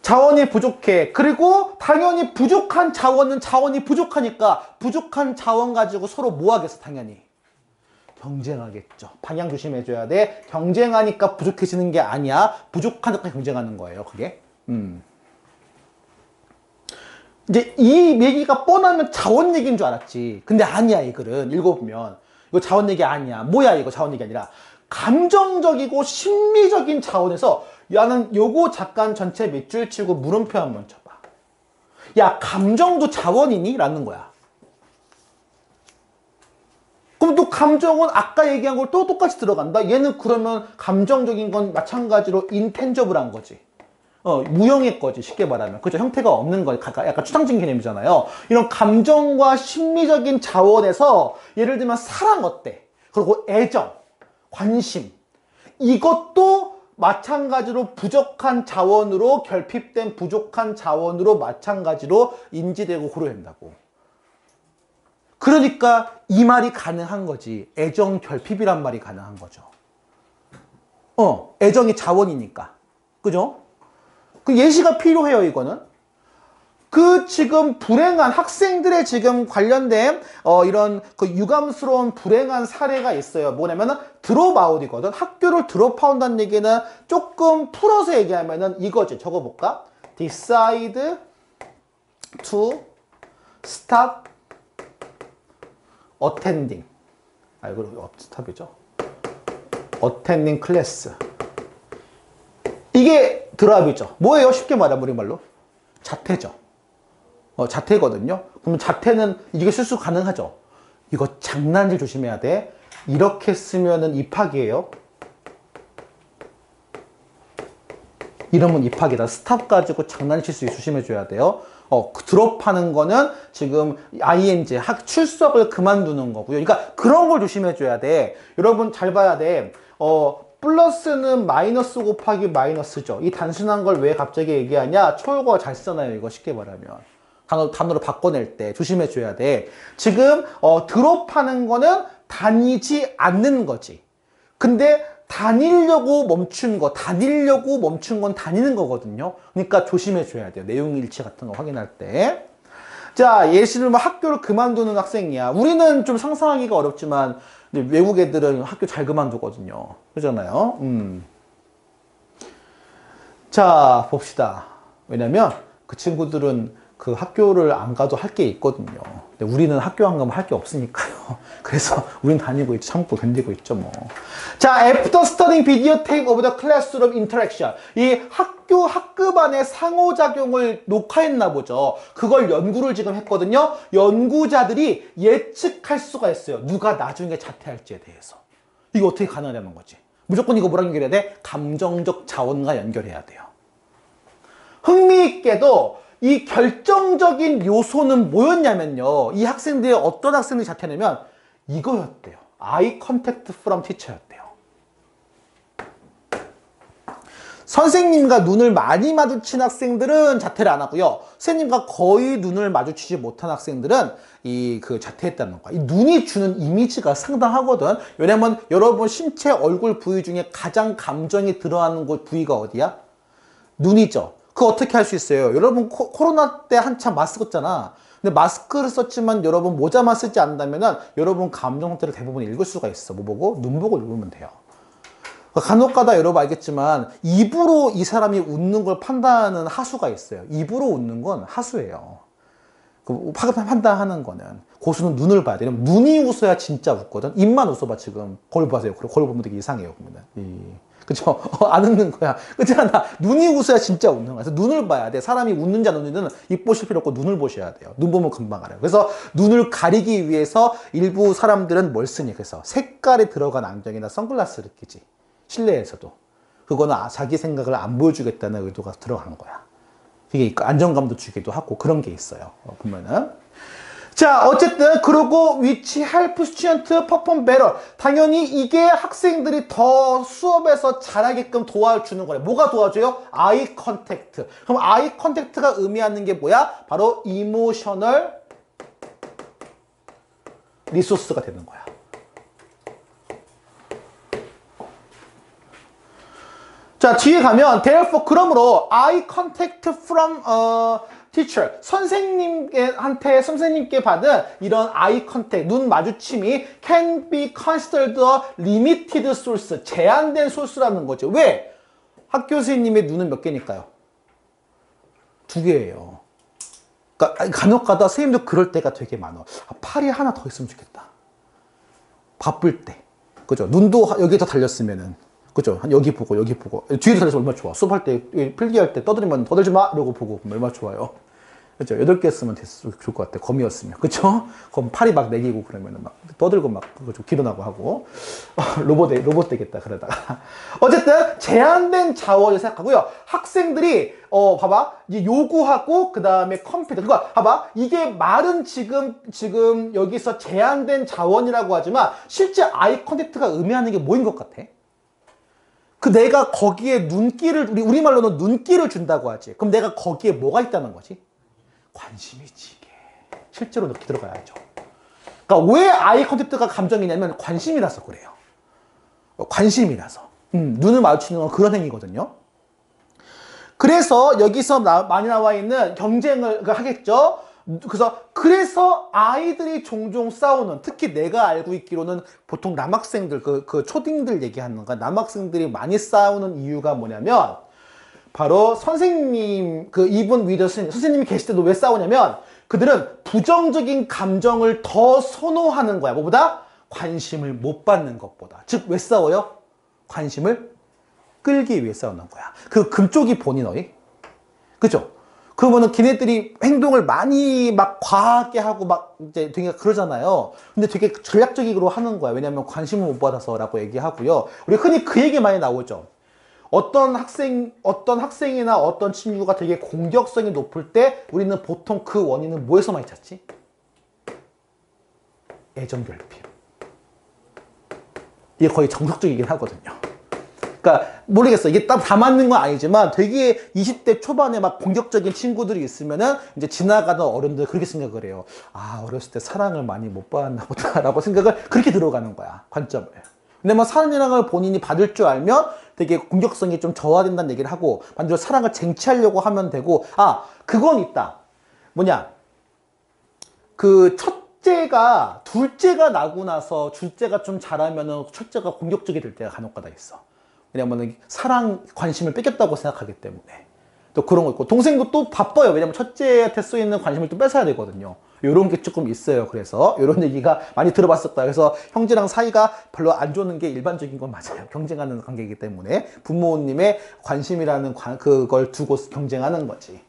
자원이 부족해. 그리고 당연히 부족한 자원은 자원이 부족하니까 부족한 자원 가지고 서로 뭐 하겠어? 당연히 경쟁하겠죠. 방향 조심해줘야 돼. 경쟁하니까 부족해지는 게 아니야. 부족하니까 경쟁하는 거예요. 그게. 이제 이 얘기가 뻔하면 자원 얘기인 줄 알았지. 근데 아니야, 이 글은. 읽어보면. 이거 자원 얘기 아니야. 뭐야, 이거 자원 얘기 아니라. 감정적이고 심리적인 자원에서, 야는 요거 잠깐 전체 밑줄 치고 물음표 한번 쳐봐. 야, 감정도 자원이니? 라는 거야. 그럼 또 감정은 아까 얘기한 걸 또 똑같이 들어간다? 얘는 그러면 감정적인 건 마찬가지로 인텐저블한 거지. 무형의 거지, 쉽게 말하면. 그죠? 형태가 없는 거, 약간 추상적인 개념이잖아요. 이런 감정과 심리적인 자원에서, 예를 들면 사랑 어때? 그리고 애정, 관심. 이것도 마찬가지로 부족한 자원으로, 결핍된 부족한 자원으로 마찬가지로 인지되고 고려된다고. 그러니까 이 말이 가능한 거지. 애정 결핍이란 말이 가능한 거죠. 애정이 자원이니까. 그죠? 그 예시가 필요해요, 이거는. 그 지금 불행한 학생들의 지금 관련된 이런 그 유감스러운 불행한 사례가 있어요. 뭐냐면은 드롭아웃이거든. 학교를 드롭아웃한다는 얘기는 조금 풀어서 얘기하면은 이거지. 적어볼까? decide to stop attending. 이거 스탑이죠. attending class. 이게 드랍이죠. 뭐예요? 쉽게 말하면 우리말로 자퇴죠. 자퇴거든요. 그러면 자퇴는 이게 실수 가능하죠. 이거 장난질 조심해야 돼. 이렇게 쓰면은 입학이에요. 이러면 입학이다. 스탑 가지고 장난칠 수 있어. 조심해줘야 돼요. 드롭하는 거는 지금 ing, 출석을 그만두는 거고요. 그러니까 그런 걸 조심해줘야 돼. 여러분 잘 봐야 돼. 플러스는 마이너스 곱하기 마이너스죠. 이 단순한 걸 왜 갑자기 얘기하냐? 초역어가 잘 쓰잖아요. 이거 쉽게 말하면. 단어로 바꿔낼 때 조심해줘야 돼. 지금 드롭하는 거는 다니지 않는 거지. 근데 다니려고 멈춘 건 다니는 거거든요. 그러니까 조심해줘야 돼요. 내용 일치 같은 거 확인할 때. 자, 예를 들면 학교를 그만두는 학생이야. 우리는 좀 상상하기가 어렵지만 외국 애들은 학교 잘 그만두거든요. 그러잖아요. 자, 봅시다. 왜냐면 그 친구들은 그 학교를 안 가도 할 게 있거든요. 근데 우리는 학교 안 가면 할 게 없으니까요. 그래서 우린 다니고 있죠. 참고 견디고 있죠, 뭐. 자, after studying video take over the classroom interaction. 이 학급 안의 상호작용을 녹화했나 보죠. 그걸 연구를 지금 했거든요. 연구자들이 예측할 수가 있어요. 누가 나중에 자퇴할지에 대해서. 이거 어떻게 가능하냐는 거지. 무조건 이거 뭐랑 연결해야 돼? 감정적 자원과 연결해야 돼요. 흥미있게도 이 결정적인 요소는 뭐였냐면요. 이 학생들이 어떤 학생들이 자퇴하냐면 이거였대요. eye contact from teacher였대요. 선생님과 눈을 많이 마주친 학생들은 자퇴를 안 하고요. 선생님과 거의 눈을 마주치지 못한 학생들은 자퇴했다는 거야. 이 눈이 주는 이미지가 상당하거든. 왜냐면 여러분 신체 얼굴 부위 중에 가장 감정이 들어가는 곳 부위가 어디야? 눈이죠. 그거 어떻게 할 수 있어요? 여러분 코로나 때 한참 마스크 썼잖아. 근데 마스크를 썼지만 여러분 모자만 쓰지 않는다면은 여러분 감정 상태를 대부분 읽을 수가 있어. 뭐 보고? 눈 보고 읽으면 돼요. 간혹가다 여러분 알겠지만 입으로 이 사람이 웃는 걸 판단하는 하수가 있어요. 입으로 웃는 건 하수예요. 판단하는 거는 고수는 눈을 봐야 돼요. 눈이 웃어야 진짜 웃거든. 입만 웃어봐 지금. 거울 봐세요. 거울 보면 되게 이상해요. 보면은. 그쵸? 안 웃는 거야. 그렇잖아. 눈이 웃어야 진짜 웃는 거야. 그래서 눈을 봐야 돼. 사람이 웃는지 안 웃는지는 입 보실 필요 없고 눈을 보셔야 돼요. 눈 보면 금방 알아요. 그래서 눈을 가리기 위해서 일부 사람들은 뭘 쓰니? 그래서 색깔이 들어간 안경이나 선글라스를 끼지. 실내에서도. 그거는 자기 생각을 안 보여주겠다는 의도가 들어가는 거야. 그게 안정감도 주기도 하고 그런 게 있어요. 보면은. 자, 어쨌든 그러고 which help student perform better. 당연히 이게 학생들이 더 수업에서 잘하게끔 도와주는 거예요. 뭐가 도와줘요? eye contact. 그럼 eye contact가 의미하는 게 뭐야? 바로 emotional resource가 되는 거야. 자, 뒤에 가면 therefore 그러므로 eye contact from teacher, 선생님께 받은 이런 eye contact, 눈 마주침이 can be considered a limited source, 제한된 소스라는 거죠. 왜? 학교 선생님의 눈은 몇 개니까요? 2개예요. 그러니까 간혹가다 선생님도 그럴 때가 되게 많아. 팔이 하나 더 있으면 좋겠다. 바쁠 때. 그죠? 눈도 여기 더 달렸으면은. 그죠? 여기 보고, 여기 보고. 뒤에서 달려서 얼마나 좋아. 수업할 때, 필기할 때 떠들면 떠들지 마! 이러고 보고 얼마나 좋아요. 그죠? 8개 쓰면 좋을 것 같아. 거미였으면. 그죠? 그럼 팔이 막 내기고 그러면은 막 떠들고 막 기도나고 하고. 로봇 되겠다. 그러다가. 어쨌든, 제한된 자원을 생각하고요. 학생들이, 봐봐. 이제 요구하고, 그 다음에 컴퓨터. 그거 봐봐. 이게 말은 지금 여기서 제한된 자원이라고 하지만, 실제 아이 컨택트가 의미하는 게 뭐인 것 같아? 내가 거기에 우리말로는 눈길을 준다고 하지. 그럼 내가 거기에 뭐가 있다는 거지? 관심이지, 이게. 실제로 이렇게 들어가야죠. 그러니까 왜 아이 컨택트가 감정이냐면 관심이라서 그래요. 관심이라서. 눈을 마주치는 건 그런 행위거든요. 그래서 여기서 많이 나와 있는 경쟁을 하겠죠. 그래서 아이들이 종종 싸우는, 특히 내가 알고 있기로는 보통 남학생들, 초딩들 얘기하는 거야. 남학생들이 많이 싸우는 이유가 뭐냐면, 바로 선생님, 이분 위더 선생님이 계실 때도 왜 싸우냐면, 그들은 부정적인 감정을 더 선호하는 거야. 뭐보다? 관심을 못 받는 것보다. 즉, 왜 싸워요? 관심을 끌기 위해 싸우는 거야. 금쪽이 본인 어이? 그죠? 그러면은 걔네들이 행동을 많이 막 과하게 하고 막 이제 되게 그러잖아요. 근데 되게 전략적으로 하는 거야. 왜냐면 관심을 못 받아서라고 얘기하고요. 우리 흔히 그 얘기 많이 나오죠. 어떤 학생이나 어떤 친구가 되게 공격성이 높을 때 우리는 보통 그 원인은 뭐에서 많이 찾지? 애정 결핍. 이게 거의 정석적이긴 하거든요. 그러니까 모르겠어. 이게 딱 다 맞는 건 아니지만 되게 20대 초반에 막 공격적인 친구들이 있으면은 이제 지나가던 어른들 그렇게 생각을 해요. 아, 어렸을 때 사랑을 많이 못 받았나 보다라고 생각을 그렇게 들어가는 거야. 관점을. 근데 뭐 사랑을 본인이 받을 줄 알면 되게 공격성이 좀 저하된다는 얘기를 하고 반대로 사랑을 쟁취하려고 하면 되고, 그건 있다. 뭐냐? 그 첫째가 둘째가 나고 나서 둘째가 좀 잘하면은 첫째가 공격적이 될 때가 간혹가다 있어. 왜냐면 사랑 관심을 뺏겼다고 생각하기 때문에. 또 그런 거 있고 동생도 또 바빠요. 왜냐면 첫째한테 쏘이는 관심을 또 뺏어야 되거든요. 요런 게 조금 있어요. 그래서 요런 얘기가 많이 들어봤을 거야. 그래서 형제랑 사이가 별로 안 좋은 게 일반적인 건 맞아요. 경쟁하는 관계이기 때문에 부모님의 관심이라는 그걸 두고 경쟁하는 거지.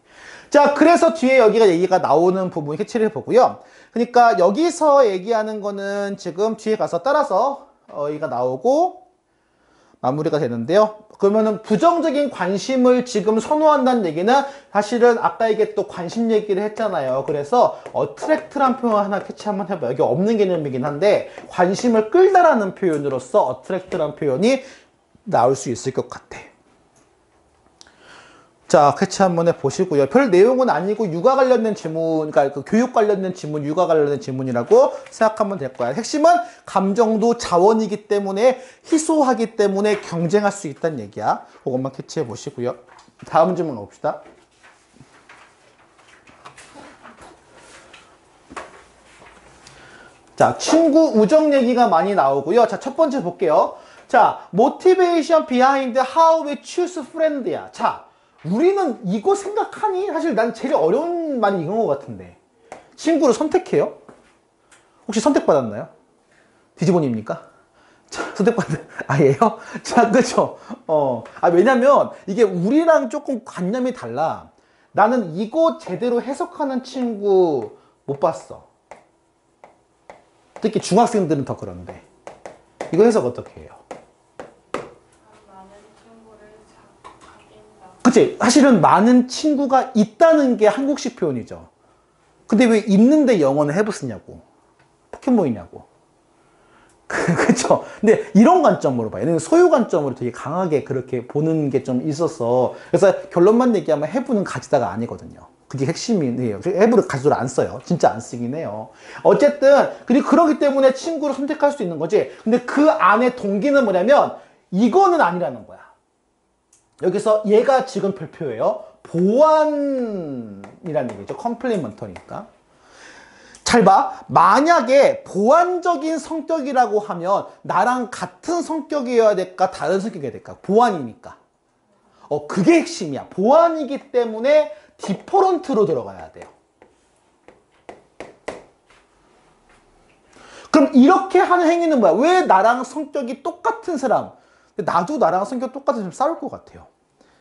자, 그래서 뒤에 여기가 얘기가 나오는 부분 캐치를 해보고요. 그러니까 여기서 얘기하는 거는 지금 뒤에 가서 따라서 얘기가 나오고 마무리가 되는데요. 그러면은 부정적인 관심을 지금 선호한다는 얘기는 사실은 아까 이게 또 관심 얘기를 했잖아요. 그래서 어트랙트란 표현 하나 캐치 한번 해봐요. 여기 없는 개념이긴 한데 관심을 끌다라는 표현으로서 어트랙트란 표현이 나올 수 있을 것 같아. 자, 캐치 한번 해보시고요. 별 내용은 아니고 육아 관련된 지문, 그러니까 그 교육 관련된 지문, 육아 관련된 지문이라고 생각하면 될 거야. 핵심은 감정도 자원이기 때문에 희소하기 때문에 경쟁할 수 있다는 얘기야. 그것만 캐치해 보시고요. 다음 질문 봅시다. 자, 친구 우정 얘기가 많이 나오고요. 자, 첫 번째 볼게요. 자, motivation behind how we choose friend야. 자, 우리는 이거 생각하니? 사실 난 제일 어려운 말이 이건 것 같은데. 친구를 선택해요? 혹시 선택받았나요? 디지몬입니까? 자, 선택받은, 아예요? 자, 그죠? 왜냐면 이게 우리랑 조금 관념이 달라. 나는 이거 제대로 해석하는 친구 못 봤어. 특히 중학생들은 더 그런데. 이거 해석 어떻게 해요? 그치? 사실은 많은 친구가 있다는 게 한국식 표현이죠. 근데 왜 있는데 영어는 have 쓰냐고. 포켓몬이냐고. 그쵸? 근데 이런 관점으로 봐요. 얘는 소유 관점으로 되게 강하게 그렇게 보는 게 좀 있어서. 그래서 결론만 얘기하면 have는 가지다가 아니거든요. 그게 핵심이에요. have를 가지도록 안 써요. 진짜 안 쓰긴 해요. 어쨌든, 그러기 때문에 친구를 선택할 수 있는 거지. 근데 그 안에 동기는 뭐냐면, 이거는 아니라는 거야. 여기서 얘가 지금 별표예요. 보완이라는 얘기죠. 컴플리먼터니까. 잘 봐. 만약에 보완적인 성격이라고 하면 나랑 같은 성격이어야 될까? 다른 성격이어야 될까? 보완이니까. 그게 핵심이야. 보완이기 때문에 디퍼런트로 들어가야 돼요. 그럼 이렇게 하는 행위는 뭐야? 왜 나랑 성격이 똑같은 사람, 나도 나랑 성격 똑같은 사람 싸울 것 같아요.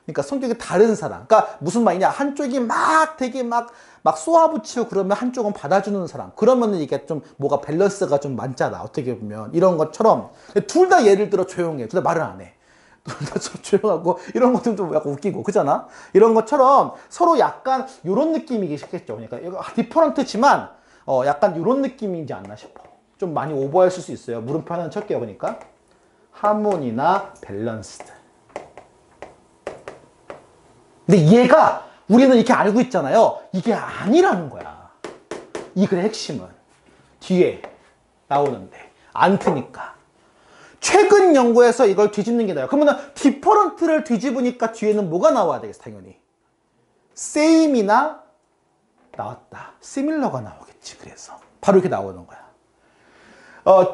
그러니까 성격이 다른 사람. 그러니까 무슨 말이냐? 한쪽이 막 되게 막 쏘아붙이고 그러면 한쪽은 받아주는 사람. 그러면은 이게 좀 뭐가 밸런스가 좀 맞잖아. 어떻게 보면. 이런 것처럼. 둘 다 예를 들어 조용해. 둘 다 말을 안 해. 둘 다 조용하고 이런 것도 좀 약간 웃기고. 그잖아? 이런 것처럼 서로 약간 이런 느낌이기 쉽겠죠. 그러니까 디퍼런트지만 약간 이런 느낌이지 않나 싶어. 좀 많이 오버했을 수 있어요. 물음표 하나는 칠게요. 그러니까. 하모니나 밸런스드. 근데 얘가 우리는 이렇게 알고 있잖아요. 이게 아니라는 거야. 이 글의 핵심은 뒤에 나오는데 안 트니까. 최근 연구에서 이걸 뒤집는 게 나아요. 그러면 디퍼런트를 뒤집으니까 뒤에는 뭐가 나와야 되겠어? 당연히 same이나 나왔다. similar가 나오겠지. 그래서 바로 이렇게 나오는 거야.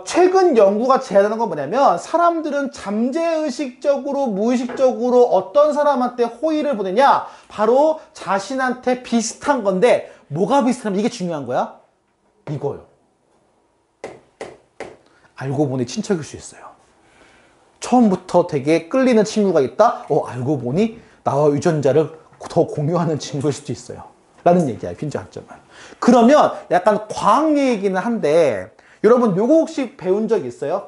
최근 연구가 제안하는 건 뭐냐면 사람들은 잠재의식적으로 무의식적으로 어떤 사람한테 호의를 보내냐? 바로 자신한테 비슷한 건데 뭐가 비슷하면 이게 중요한 거야? 이거요. 알고 보니 친척일 수 있어요. 처음부터 되게 끌리는 친구가 있다? 알고 보니 나와 유전자를 더 공유하는 친구일 수도 있어요. 라는 얘기야, 빈자 학점은. 그러면 약간 과학 얘기는 한데 여러분 요거 혹시 배운 적 있어요?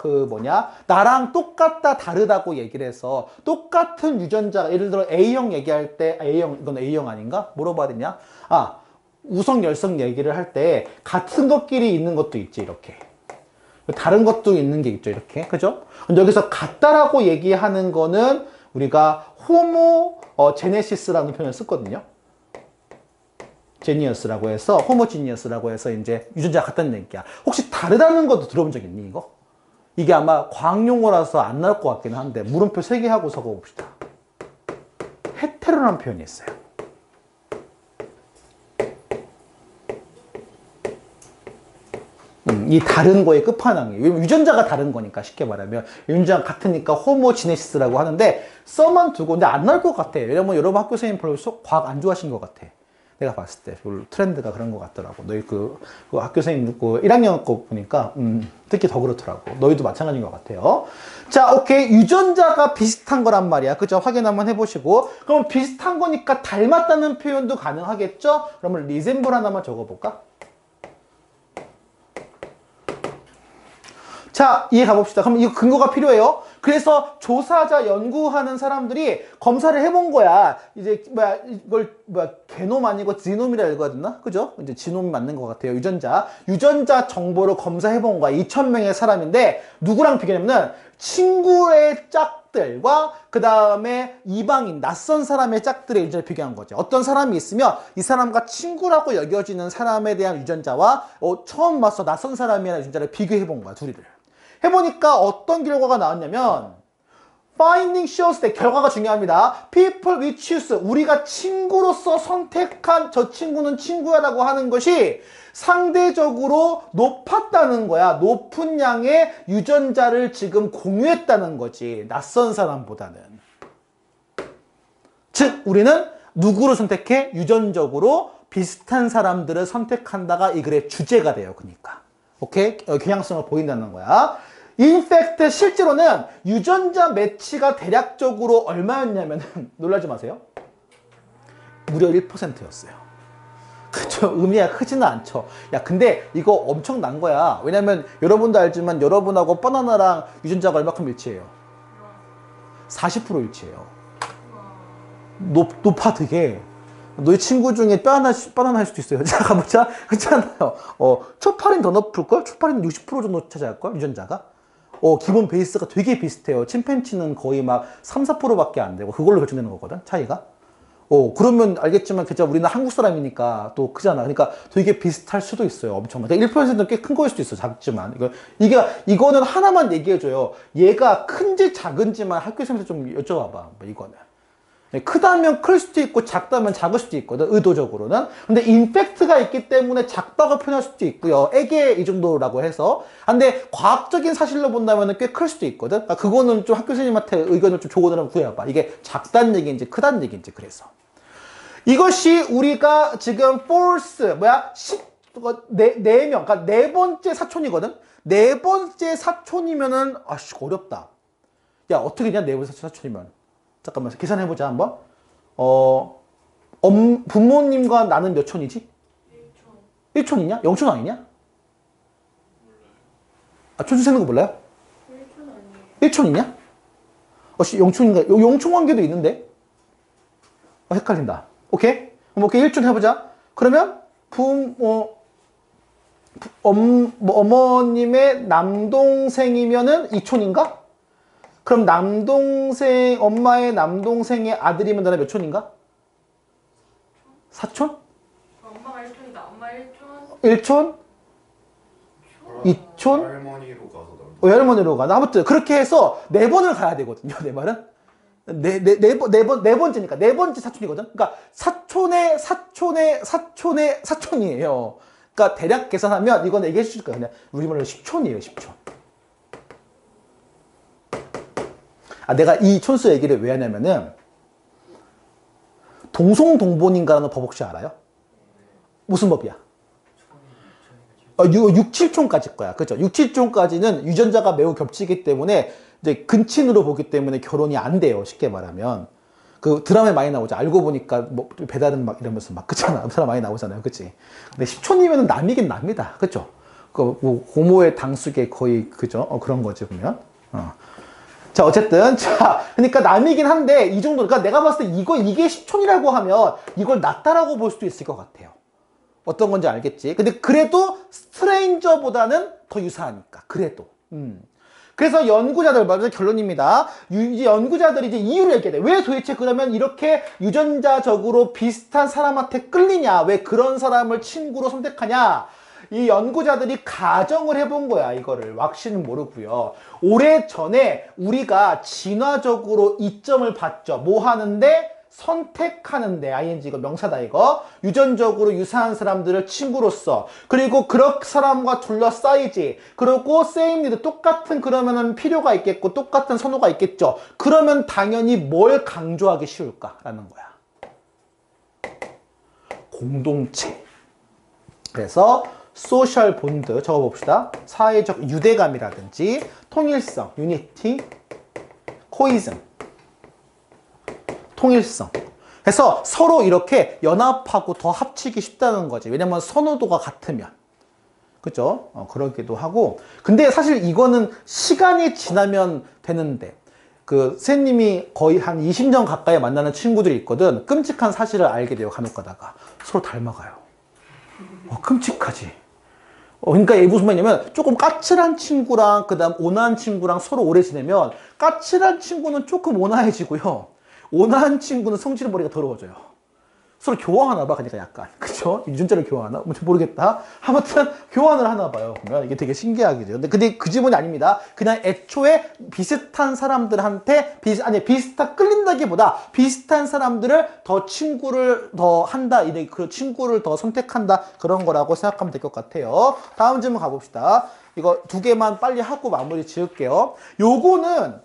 나랑 똑같다 다르다고 얘기를 해서 똑같은 유전자, 예를 들어 A형 얘기할 때 A형, 이건 A형 아닌가? 물어봐야 되냐? 우성 열성 얘기를 할 때 같은 것끼리 있는 것도 있지. 이렇게 다른 것도 있는 게 있죠. 이렇게. 그죠? 근데 여기서 같다라고 얘기하는 거는 우리가 호모 제네시스라는 표현을 썼거든요. 제니어스라고 해서 호모지니어스라고 해서 이제 유전자가 같다는 얘기야. 혹시 다르다는 것도 들어본 적 있니 이거? 이게 아마 과학 용어라서 안 나올 것 같긴 한데 물음표 3개 하고 적어봅시다. 헤테로라는 표현이 있어요. 이 다른 거의 끝판왕이에요. 왜냐면 유전자가 다른 거니까, 쉽게 말하면. 유전자가 같으니까 호모지네시스라고 하는데, 써만 두고, 근데 안 나올 것 같아. 왜냐면 여러분 학교 선생님 별로 과학 안 좋아하신 것 같아. 내가 봤을 때. 트렌드가 그런 것 같더라고. 너희 그 학교 선생님 그 1학년 거 보니까, 특히 더 그렇더라고. 너희도 마찬가지인 것 같아요. 자, 오케이. 유전자가 비슷한 거란 말이야. 그죠? 확인 한번 해보시고. 그럼 비슷한 거니까 닮았다는 표현도 가능하겠죠? 그러면 리셈블 하나만 적어볼까? 자, 이해 가봅시다. 그럼 이거 근거가 필요해요. 그래서 조사자 연구하는 사람들이 검사를 해본 거야. 이제 이걸 게놈 아니고 지놈이라 읽어야 되나? 그죠? 이제 지놈이 맞는 것 같아요. 유전자 정보를 검사해본 거야. 2,000명의 사람인데 누구랑 비교냐면은 친구의 짝들과 그 다음에 이방인, 낯선 사람의 짝들의 유전자를 비교한 거죠. 어떤 사람이 있으면 이 사람과 친구라고 여겨지는 사람에 대한 유전자와 처음 봐서 낯선 사람이라는 유전자를 비교해본 거야, 둘이를. 해보니까 어떤 결과가 나왔냐면 finding shows that 결과가 중요합니다. people we choose 우리가 친구로서 선택한 저 친구는 친구야라고 하는 것이 상대적으로 높았다는 거야. 높은 양의 유전자를 지금 공유했다는 거지. 낯선 사람보다는. 즉 우리는 누구를 선택해? 유전적으로 비슷한 사람들을 선택한다가 이 글의 주제가 돼요. 그러니까. 오케이? 경향성을 보인다는 거야. In fact, 실제로는 유전자 매치가 대략적으로 얼마였냐면, 놀라지 마세요. 무려 1%였어요. 그쵸? 의미가 크지는 않죠. 야, 근데 이거 엄청난 거야. 왜냐면 여러분도 알지만 여러분하고 바나나랑 유전자가 얼마큼 일치해요? 40% 일치해요. 높아, 되게. 너희 친구 중에 바나나 할 수도 있어요. 자, 가보자. 그렇잖아요. 초파린 더 높을걸? 초파린 60% 정도 차지할걸? 유전자가? 기본 베이스가 되게 비슷해요. 침팬치는 거의 막 3, 4%밖에 안 되고, 그걸로 결정되는 거거든, 차이가. 그러면 알겠지만, 그죠? 우리는 한국 사람이니까 또 크잖아. 그러니까 되게 비슷할 수도 있어요. 엄청. 1%는 꽤 큰 거일 수도 있어, 작지만. 이거는 하나만 얘기해줘요. 얘가 큰지 작은지만 학교에서 좀 여쭤봐봐, 뭐 이거는. 크다면 클 수도 있고 작다면 작을 수도 있거든, 의도적으로는. 근데 임팩트가 있기 때문에 작다고 표현할 수도 있고요. 에게 이 정도라고 해서. 근데 과학적인 사실로 본다면 꽤 클 수도 있거든. 그러니까 그거는 좀 학교 선생님한테 의견을 좀 조언을 한번 구해봐. 이게 작다는 얘기인지 크다는 얘기인지. 그래서 이것이 우리가 지금 false 네 명, 그러니까 네 번째 사촌이거든. 네 번째 사촌이면은 아씨 어렵다. 야, 어떻게 되냐, 네 번째 사촌이면. 잠깐만 계산해보자 한번. 부모님과 나는 몇 촌이지? 1촌. 1촌이냐? 0촌 아니냐? 아, 촌수 세는 거 몰라요? 1촌 아니에요. 1촌이냐? 0촌인가? 0촌 관계도 있는데? 헷갈린다. 오케이? 그럼 오케이, 1촌 해보자. 그러면 어머님의 남동생이면은 2촌인가? 그럼 엄마의 남동생의 아들이면 나는 몇 촌인가? 4촌? 엄마가 1촌이다. 엄마 1촌. 1촌? 2촌? 할머니로 가서 할머니로 가. 아무튼 그렇게 해서 네 번을 가야 되거든요. 내 말은. 네 번째니까. 네 번째 사촌이거든. 그러니까 사촌이에요. 그러니까 대략 계산하면 이건 얘기해 주실 거예요. 그냥 우리말로 10촌이에요. 10촌. 내가 이 촌수 얘기를 왜 하냐면은 동송동본인가라는 법 혹시 알아요? 무슨 법이야? 6, 7촌까지 거야. 그렇죠? 6, 7촌까지는 유전자가 매우 겹치기 때문에 이제 근친으로 보기 때문에 결혼이 안 돼요. 쉽게 말하면. 그 드라마에 많이 나오죠. 알고 보니까 뭐 배달은 막 이러면서 막 그렇잖아. 드라마 많이 나오잖아요. 그치? 근데 10촌이면은 남이긴 납니다. 그렇죠? 뭐 고모의 당숙의 거의 그죠? 그런 거지 보면. 자, 어쨌든. 자, 그러니까 남이긴 한데, 이 정도. 그러니까 내가 봤을 때 이게 10촌이라고 하면 이걸 낫다라고 볼 수도 있을 것 같아요. 어떤 건지 알겠지? 근데 그래도 스트레인저보다는 더 유사하니까. 그래도. 그래서 연구자들, 말하자면 결론입니다. 이제 연구자들이 이제 이유를 얘기해. 왜 도대체 그러면 이렇게 유전자적으로 비슷한 사람한테 끌리냐? 왜 그런 사람을 친구로 선택하냐? 이 연구자들이 가정을 해본 거야. 이거를 왁시는 모르고요. 오래전에 우리가 진화적으로 이점을 봤죠. 뭐 하는데 선택하는데 ing 이거 명사다 이거 유전적으로 유사한 사람들을 친구로서 그리고 그런 사람과 둘러싸이지 그리고 same need 똑같은 그러면은 필요가 있겠고 똑같은 선호가 있겠죠. 그러면 당연히 뭘 강조하기 쉬울까라는 거야. 공동체. 그래서 소셜 본드 적어봅시다. 사회적 유대감이라든지 통일성, 유니티, 코이즘, 통일성. 그래서 서로 이렇게 연합하고 더 합치기 쉽다는 거지. 왜냐면 선호도가 같으면. 그죠? 그러기도 하고. 근데 사실 이거는 시간이 지나면 되는데, 그, 선생님이 거의 한 20년 가까이 만나는 친구들이 있거든. 끔찍한 사실을 알게 돼요, 간혹 가다가. 서로 닮아가요. 끔찍하지. 그러니까 이게 무슨 말이냐면 조금 까칠한 친구랑 그 다음 온화한 친구랑 서로 오래 지내면 까칠한 친구는 조금 온화해지고요. 온화한 친구는 성질을 버리기가 더러워져요. 서로 교환하나 봐, 그러니까 약간. 그쵸? 유전자를 교환하나? 모르겠다. 아무튼 교환을 하나 봐요. 보면 이게 되게 신기하겠죠. 근데 그 지문이 아닙니다. 그냥 애초에 비슷한 사람들한테 비슷한 끌린다기보다 비슷한 사람들을 더 친구를 더 한다. 그 친구를 더 선택한다. 그런 거라고 생각하면 될 것 같아요. 다음 질문 가봅시다. 이거 두 개만 빨리 하고 마무리 지을게요. 요거는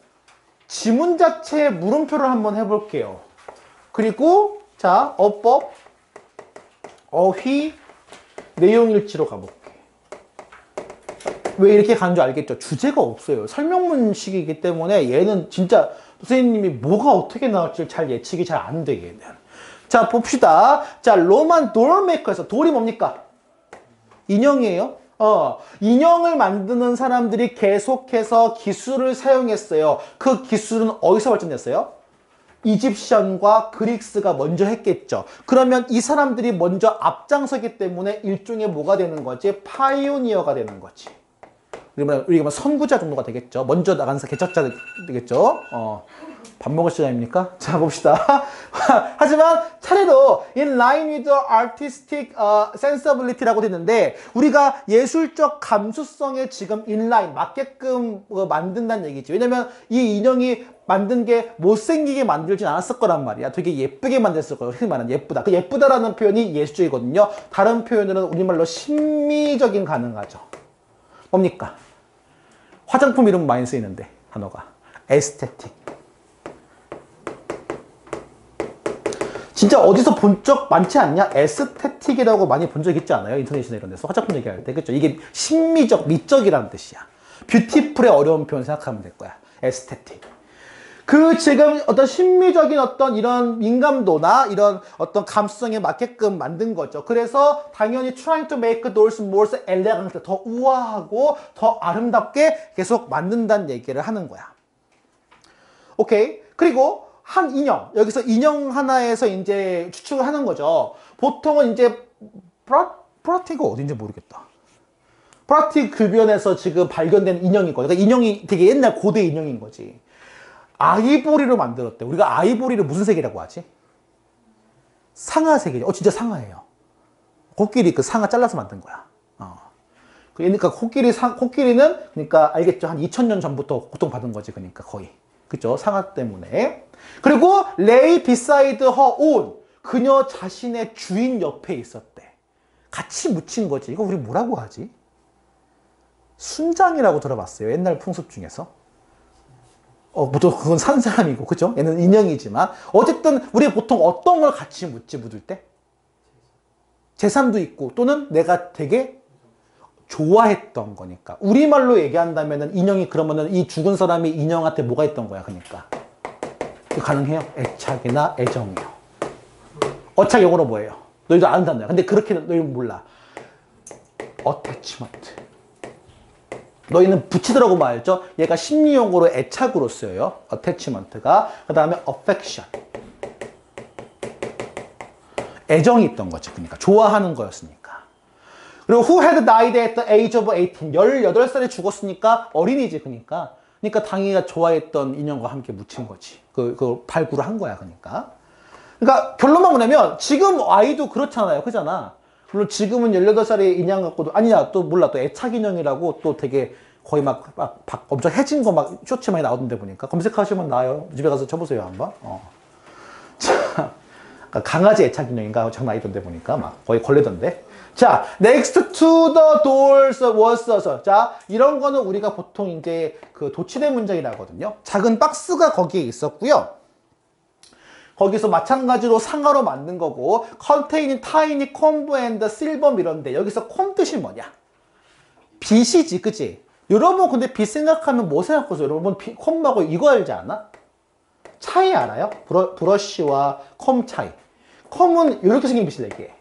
지문 자체의 물음표를 한번 해볼게요. 그리고 자, 어법, 어휘, 내용일지로 가볼게. 왜 이렇게 가는 줄 알겠죠? 주제가 없어요. 설명문식이기 때문에 얘는 진짜 선생님이 뭐가 어떻게 나올지 잘 예측이 잘 안 돼, 얘는. 자, 봅시다. 자, 로만 돌메이커에서 돌이 뭡니까? 인형이에요. 인형을 만드는 사람들이 계속해서 기술을 사용했어요. 그 기술은 어디서 발전됐어요? 이집션과 그릭스가 먼저 했겠죠. 그러면 이 사람들이 먼저 앞장서기 때문에 일종의 뭐가 되는 거지? 파이오니어가 되는 거지. 우리가 선구자 정도가 되겠죠. 먼저 나간 개척자 되겠죠. 밥 먹을 시간입니까? 자, 봅시다. 하지만 차례로 in line with the artistic sensibility라고 됐는데 우리가 예술적 감수성에 지금 in line 맞게끔 만든다는 얘기죠. 왜냐면 이 인형이 만든 게 못생기게 만들진 않았을 거란 말이야. 되게 예쁘게 만들었을 거예요. 흔히 말하는 예쁘다. 그 예쁘다라는 표현이 예술적이거든요. 다른 표현으로는 우리말로 심미적인 가능하죠. 뭡니까? 화장품 이름 많이 쓰이는데 단어가 에스테틱. 진짜 어디서 본 적 많지 않냐? 에스테틱이라고 많이 본 적 있지 않아요? 인터넷이나 이런 데서 화장품 얘기할 때. 그렇죠? 이게 심미적, 미적이라는 뜻이야. 뷰티풀의 어려운 표현 생각하면 될 거야. 에스테틱. 그 지금 어떤 심미적인 어떤 이런 민감도나 이런 어떤 감수성에 맞게끔 만든 거죠. 그래서 당연히 trying to make those more elegant, 더 우아하고 더 아름답게 계속 만든다는 얘기를 하는 거야. 오케이. 그리고 한 인형, 여기서 인형 하나에서 이제 추측을 하는 거죠. 보통은 이제 프라티가 어딘지 모르겠다. 프라티 교변에서 지금 발견된 인형이거든요. 그러니까 인형이 되게 옛날 고대 인형인 거지. 아이보리로 만들었대. 우리가 아이보리를 무슨 색이라고 하지? 상아색이죠. 진짜 상아예요. 코끼리 그 상아 잘라서 만든 거야. 그러니까 코끼리는 그러니까 알겠죠? 한 2000년 전부터 고통받은 거지. 그러니까 거의. 그죠? 상아 때문에. 그리고 레이 비사이드 허 온. 그녀 자신의 주인 옆에 있었대. 같이 묻힌 거지. 이거 우리 뭐라고 하지? 순장이라고 들어봤어요. 옛날 풍습 중에서. 보통 그건 산 사람이고, 그죠? 얘는 인형이지만. 어쨌든, 우리 보통 어떤 걸 같이 묻을 때? 재산도 있고, 또는 내가 되게 좋아했던 거니까. 우리말로 얘기한다면은 인형이 그러면은 이 죽은 사람이 인형한테 뭐가 있던 거야, 그러니까. 가능해요? 애착이나 애정이요. 어착 영어로 뭐예요? 너희도 아는 단어야. 근데 그렇게 너희는 몰라. attachment. 너희는 붙이더라고 말했죠? 얘가 심리용어로 애착으로 쓰여요. attachment가. 그 다음에 affection. 애정이 있던 거지. 그러니까 좋아하는 거였으니까. 그리고 who had died at the age of 18. 18살에 죽었으니까 어린이지. 그러니까 당이가 좋아했던 인형과 함께 묻힌 거지. 그 발굴을 한 거야. 그러니까 결론만 보냐면 지금 아이도 그렇잖아요. 그잖아. 물론 지금은 18살의 인형 갖고도 아니야. 또 몰라. 또 애착 인형이라고 또 되게 거의 막 엄청 해진 거 막 쇼츠 많이 나오던데 보니까 검색하시면 나와요. 집에 가서 쳐보세요 한번. 자, 강아지 애착 인형인가 장난 아니던데 보니까 막 거의 걸레던데. 자, next to the doors was. 자, 이런 거는 우리가 보통 이제 그 도치대 문장이라 하거든요. 작은 박스가 거기에 있었고요. 거기서 마찬가지로 상하로 만든 거고, containing tiny comb and silver 이런데 여기서 콤 뜻이 뭐냐? 빗이지, 그치? 여러분 근데 빗 생각하면 뭐 생각하세요? 여러분 콤하고 이거 알지 않아? 차이 알아요? 브러쉬와 콤 차이. 콤은 이렇게 생긴 빗을 얘기해.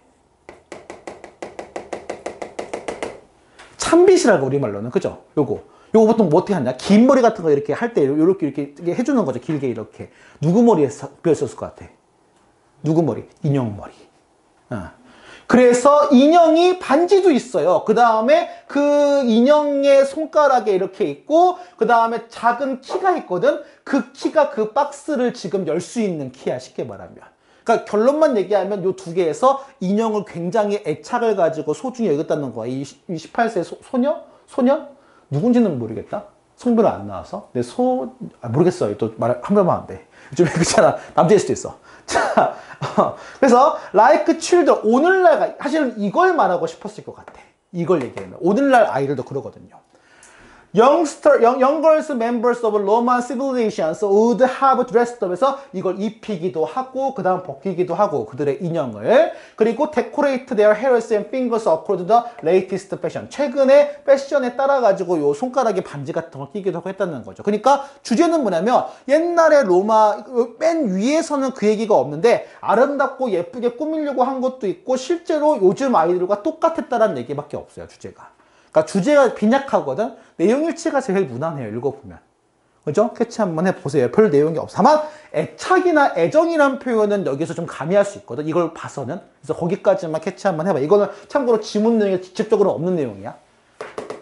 참빗이라고 우리말로는, 그죠? 요거 보통 뭐 어떻게 하냐? 긴 머리 같은 거 이렇게 할 때 이렇게 해주는 거죠. 길게 이렇게. 누구 머리에 비었을 것 같아? 누구 머리? 인형 머리. 그래서 인형이 반지도 있어요. 그 다음에 그 인형의 손가락에 이렇게 있고, 그 다음에 작은 키가 있거든. 그 키가 그 박스를 지금 열 수 있는 키야, 쉽게 말하면. 그러니까 결론만 얘기하면 요 두 개에서 인형을 굉장히 애착을 가지고 소중히 여겼다는 거야. 이 18세 소년? 누군지는 모르겠다. 성별은 안 나와서. 근데 모르겠어요. 또 말 한 번만 안 돼. 좀 그렇잖아. 남자일 수도 있어. 자, 그래서 like children, 오늘날 사실은 이걸 말하고 싶었을 것 같아. 이걸 얘기하면 오늘날 아이들도 그러거든요. young girls members of Roman civilizations would have dressed up에서 이걸 입히기도 하고 그 다음 벗기기도 하고 그들의 인형을, 그리고 decorate their hairs and fingers according to the latest fashion, 최근의 패션에 따라 가지고 요 손가락에 반지 같은 걸 끼기도 하고 했다는 거죠. 그러니까 주제는 뭐냐면 옛날에 로마 맨 위에서는 그 얘기가 없는데 아름답고 예쁘게 꾸미려고 한 것도 있고 실제로 요즘 아이들과 똑같았다라는 얘기밖에 없어요, 주제가. 그러니까 주제가 빈약하거든. 내용일치가 제일 무난해요, 읽어보면. 그죠? 캐치 한번 해보세요. 별 내용이 없어. 다만 애착이나 애정이란 표현은 여기서 좀 가미할 수 있거든, 이걸 봐서는. 그래서 거기까지만 캐치 한번 해봐. 이거는 참고로 지문 내용이 직접적으로 없는 내용이야.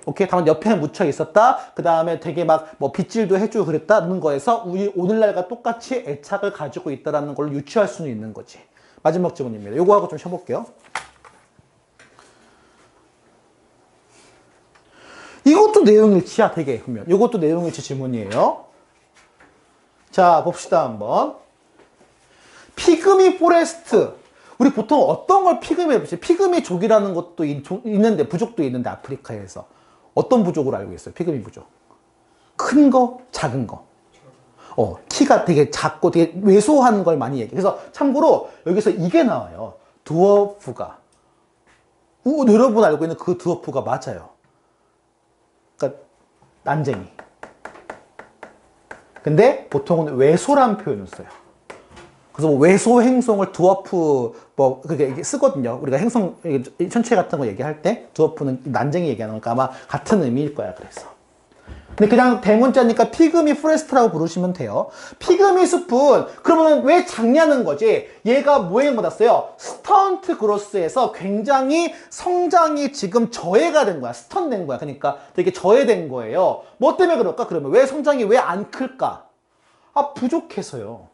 오케이? 다만 옆에 묻혀 있었다. 그 다음에 되게 막 뭐 빗질도 해주고 그랬다는 거에서 우리 오늘날과 똑같이 애착을 가지고 있다는 걸로 유추할 수는 있는 거지. 마지막 지문입니다. 요거 하고 좀 쉬어볼게요. 이것도 내용일치야, 되게 보면. 이것도 내용일치 지문이에요. 자, 봅시다 한번. 피그미 포레스트. 우리 보통 어떤 걸 피그미 해보지? 피그미 족이라는 것도 있는데, 부족도 있는데 아프리카에서 어떤 부족으로 알고 있어요? 피그미 부족. 큰 거, 작은 거. 키가 되게 작고 되게 왜소한 걸 많이 얘기해. 그래서 참고로 여기서 이게 나와요. 드워프가. 여러분 알고 있는 그 드워프가 맞아요. 그러니까 난쟁이. 근데 보통은 왜소란 표현을 써요. 그래서 뭐 왜소 행성을 드워프 뭐 그게 쓰거든요. 우리가 행성 천체 같은 거 얘기할 때 드워프는 난쟁이 얘기하는 거니까 아마 같은 의미일 거야. 그래서. 근데 그냥 대문자니까 피그미 포레스트라고 부르시면 돼요. 피그미 숲은 그러면 왜 작냐는 거지. 얘가 뭐에 받았어요? 스턴트 그로스에서 굉장히 성장이 지금 저해가 된 거야. 스턴된 거야. 그러니까 되게 저해된 거예요. 뭐 때문에 그럴까? 그러면 왜 성장이 왜 안 클까? 부족해서요.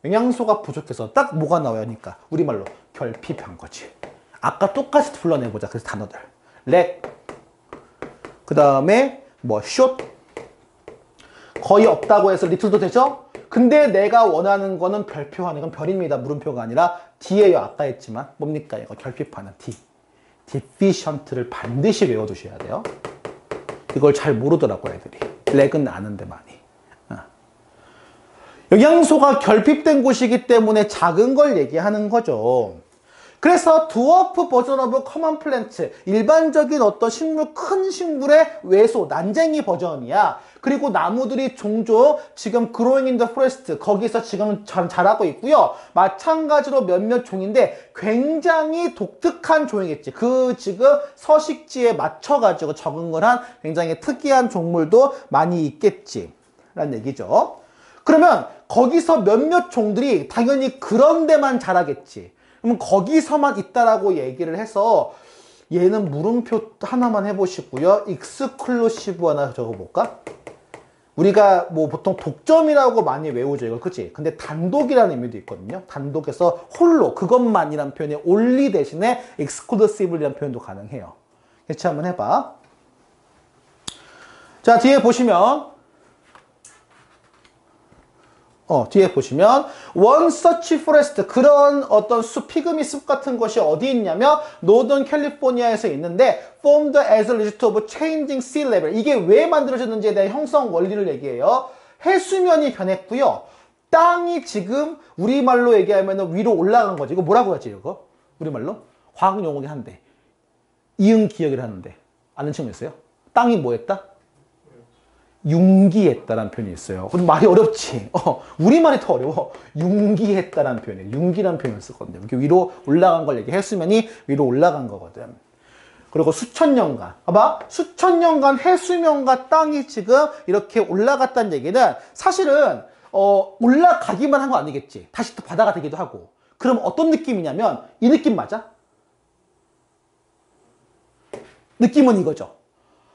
영양소가 부족해서. 딱 뭐가 나와야 하니까 우리말로 결핍한 거지. 아까 똑같이 불러내보자. 그래서 단어들 렉, 그 다음에 뭐 숏, 거의 없다고 해서 리틀도 되죠? 근데 내가 원하는 거는 별표하는 건 별입니다. 물음표가 아니라 D예요. 아까 했지만 뭡니까? 이거 결핍하는 D. deficient를 반드시 외워두셔야 돼요. 이걸 잘 모르더라고 애들이. 렉은 아는데 많이. 영양소가 결핍된 곳이기 때문에 작은 걸 얘기하는 거죠. 그래서 드워프 버전 오브 커먼 플랜트, 일반적인 어떤 식물, 큰 식물의 왜소, 난쟁이 버전이야. 그리고 나무들이 종종 지금 growing in the forest, 거기서 지금 자라고 있고요. 마찬가지로 몇몇 종인데 굉장히 독특한 종이겠지. 그 지금 서식지에 맞춰가지고 적응을 한 굉장히 특이한 종물도 많이 있겠지 라는 얘기죠. 그러면 거기서 몇몇 종들이 당연히 그런 데만 자라겠지. 그럼 거기서만 있다라고 얘기를 해서 얘는 물음표 하나만 해보시고요. 익스클루시브 하나 적어볼까? 우리가 뭐 보통 독점이라고 많이 외우죠, 이걸. 그치? 근데 단독이라는 의미도 있거든요. 단독에서 홀로, 그것만이란 표현이 only 대신에 exclusively라는 표현도 가능해요. 같이 한번 해봐. 자, 뒤에 보시면 뒤에 보시면 one such forest 그런 어떤 숲 피그미 숲 같은 것이 어디 있냐면 노던 캘리포니아에서 있는데 formed as a result of changing sea level 이게 왜 만들어졌는지에 대한 형성 원리를 얘기해요. 해수면이 변했고요. 땅이 지금 우리말로 얘기하면 위로 올라간 거지. 이거 뭐라고 하지 이거? 우리말로? 과학 용어긴 한데 이응 기억을 하는데 아는 친구 있어요? 땅이 뭐 했다? 융기했다라는 표현이 있어요. 그럼 말이 어렵지. 우리말이 더 어려워. 융기했다라는 표현이에요. 융기라는 표현을 쓰거든요. 이렇게 위로 올라간 걸 얘기해. 해수면이 위로 올라간 거거든. 그리고 수천 년간. 봐봐. 수천 년간 해수면과 땅이 지금 이렇게 올라갔다는 얘기는 사실은 올라가기만 한 거 아니겠지. 다시 또 바다가 되기도 하고. 그럼 어떤 느낌이냐면 이 느낌 맞아? 느낌은 이거죠.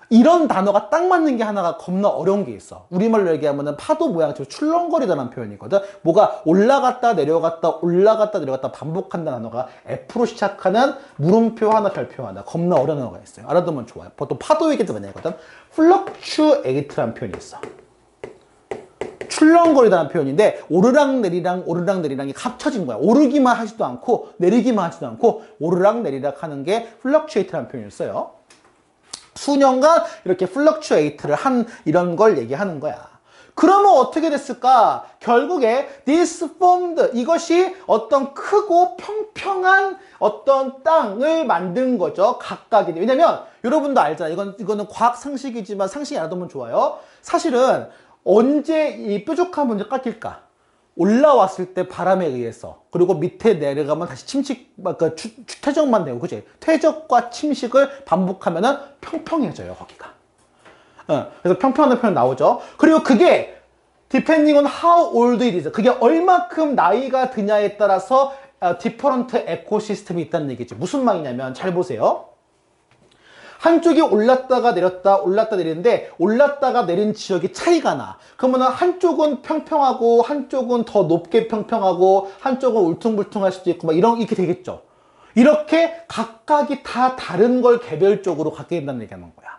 이런 단어가 딱 맞는 게 하나가 겁나 어려운 게 있어. 우리말로 얘기하면 파도 모양처럼 출렁거리다는 표현이거든. 뭐가 올라갔다 내려갔다 올라갔다 내려갔다 반복한다는 단어가 F로 시작하는 물음표 하나 별표 하나 겁나 어려운 단어가 있어요. 알아두면 좋아요. 보통 파도 얘기도 많이 하거든. fluctuate라는 표현이 있어. 출렁거리다는 표현인데 오르락 내리락이 합쳐진 거야. 오르기만 하지도 않고 내리기만 하지도 않고 오르락 내리락 하는 게 fluctuate라는 표현을 써요. 수년간 이렇게 플럭추에이트를 한 이런 걸 얘기하는 거야. 그러면 어떻게 됐을까? 결국에 this formed 이것이 어떤 크고 평평한 어떤 땅을 만든 거죠. 각각이. 왜냐면 여러분도 알잖아. 이거는 과학 상식이지만 상식이 알아두면 좋아요. 사실은 언제 이 뾰족한 문제 깎일까? 올라왔을 때 바람에 의해서 그리고 밑에 내려가면 다시 침식 퇴적만 되고 그치? 퇴적과 침식을 반복하면은 평평해져요 거기가. 그래서 평평한 표현 나오죠. 그리고 그게 depending on how old it is 그게 얼마큼 나이가 드냐에 따라서 different 에코시스템이 있다는 얘기지. 무슨 말이냐면 잘 보세요. 한쪽이 올랐다가 내렸다 올랐다 내리는데 올랐다가 내린 지역이 차이가 나. 그러면 한쪽은 평평하고 한쪽은 더 높게 평평하고 한쪽은 울퉁불퉁할 수도 있고 막 이렇게 되겠죠. 이렇게 각각이 다 다른 걸 개별적으로 갖게 된다는 얘기하는 거야.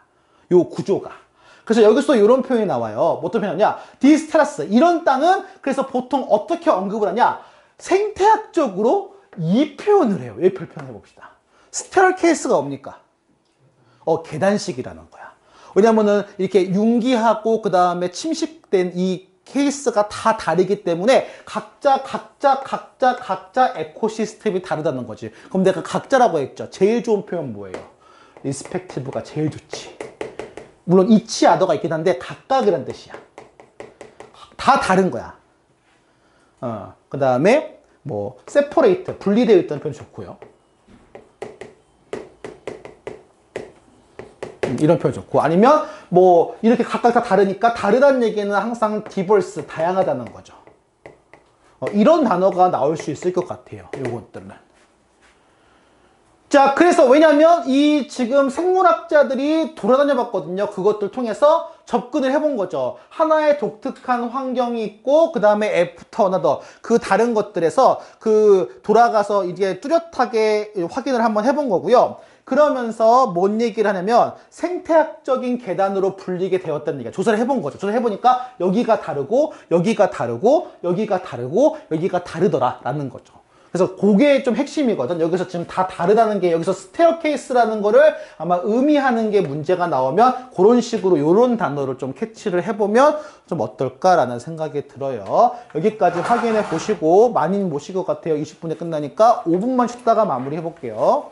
요 구조가. 그래서 여기서 이런 표현이 나와요. 어떤 표현이냐? 디스테라스 이런 땅은 그래서 보통 어떻게 언급을 하냐? 생태학적으로 이 표현을 해요. 이 표현을 해봅시다. 스테어케이스가 뭡니까? 계단식이라는 거야. 왜냐면은 이렇게 융기하고 그 다음에 침식된 이 케이스가 다 다르기 때문에 각자 에코시스템이 다르다는 거지. 그럼 내가 각자라고 했죠. 제일 좋은 표현 뭐예요? 리스펙티브가 제일 좋지. 물론 each other가 있긴 한데 각각이란 뜻이야. 다 다른 거야. 그 다음에 뭐 separate 분리되어 있다는 표현 좋고요. 이런 표현 좋고 아니면 뭐 이렇게 각각 다 다르니까 다르다는 얘기는 항상 diverse 다양하다는 거죠. 이런 단어가 나올 수 있을 것 같아요. 요것들은. 자, 그래서 왜냐면 이 지금 생물학자들이 돌아다녀 봤거든요. 그것들 통해서 접근을 해본 거죠. 하나의 독특한 환경이 있고 그 다음에 애프터 어나더 그 다른 것들에서 돌아가서 이제 뚜렷하게 확인을 한번 해본 거고요. 그러면서 뭔 얘기를 하냐면 생태학적인 계단으로 불리게 되었다는 얘기야. 조사를 해본 거죠. 조사를 해보니까 여기가 다르고 여기가 다르고 여기가 다르고 여기가 다르더라 라는 거죠. 그래서 그게 좀 핵심이거든. 여기서 지금 다 다르다는 게 여기서 스테어케이스라는 거를 아마 의미하는 게 문제가 나오면 그런 식으로 이런 단어를 좀 캐치를 해보면 좀 어떨까라는 생각이 들어요. 여기까지 확인해 보시고 많이 모실 것 같아요. 20분에 끝나니까 5분만 쉬다가 마무리 해볼게요.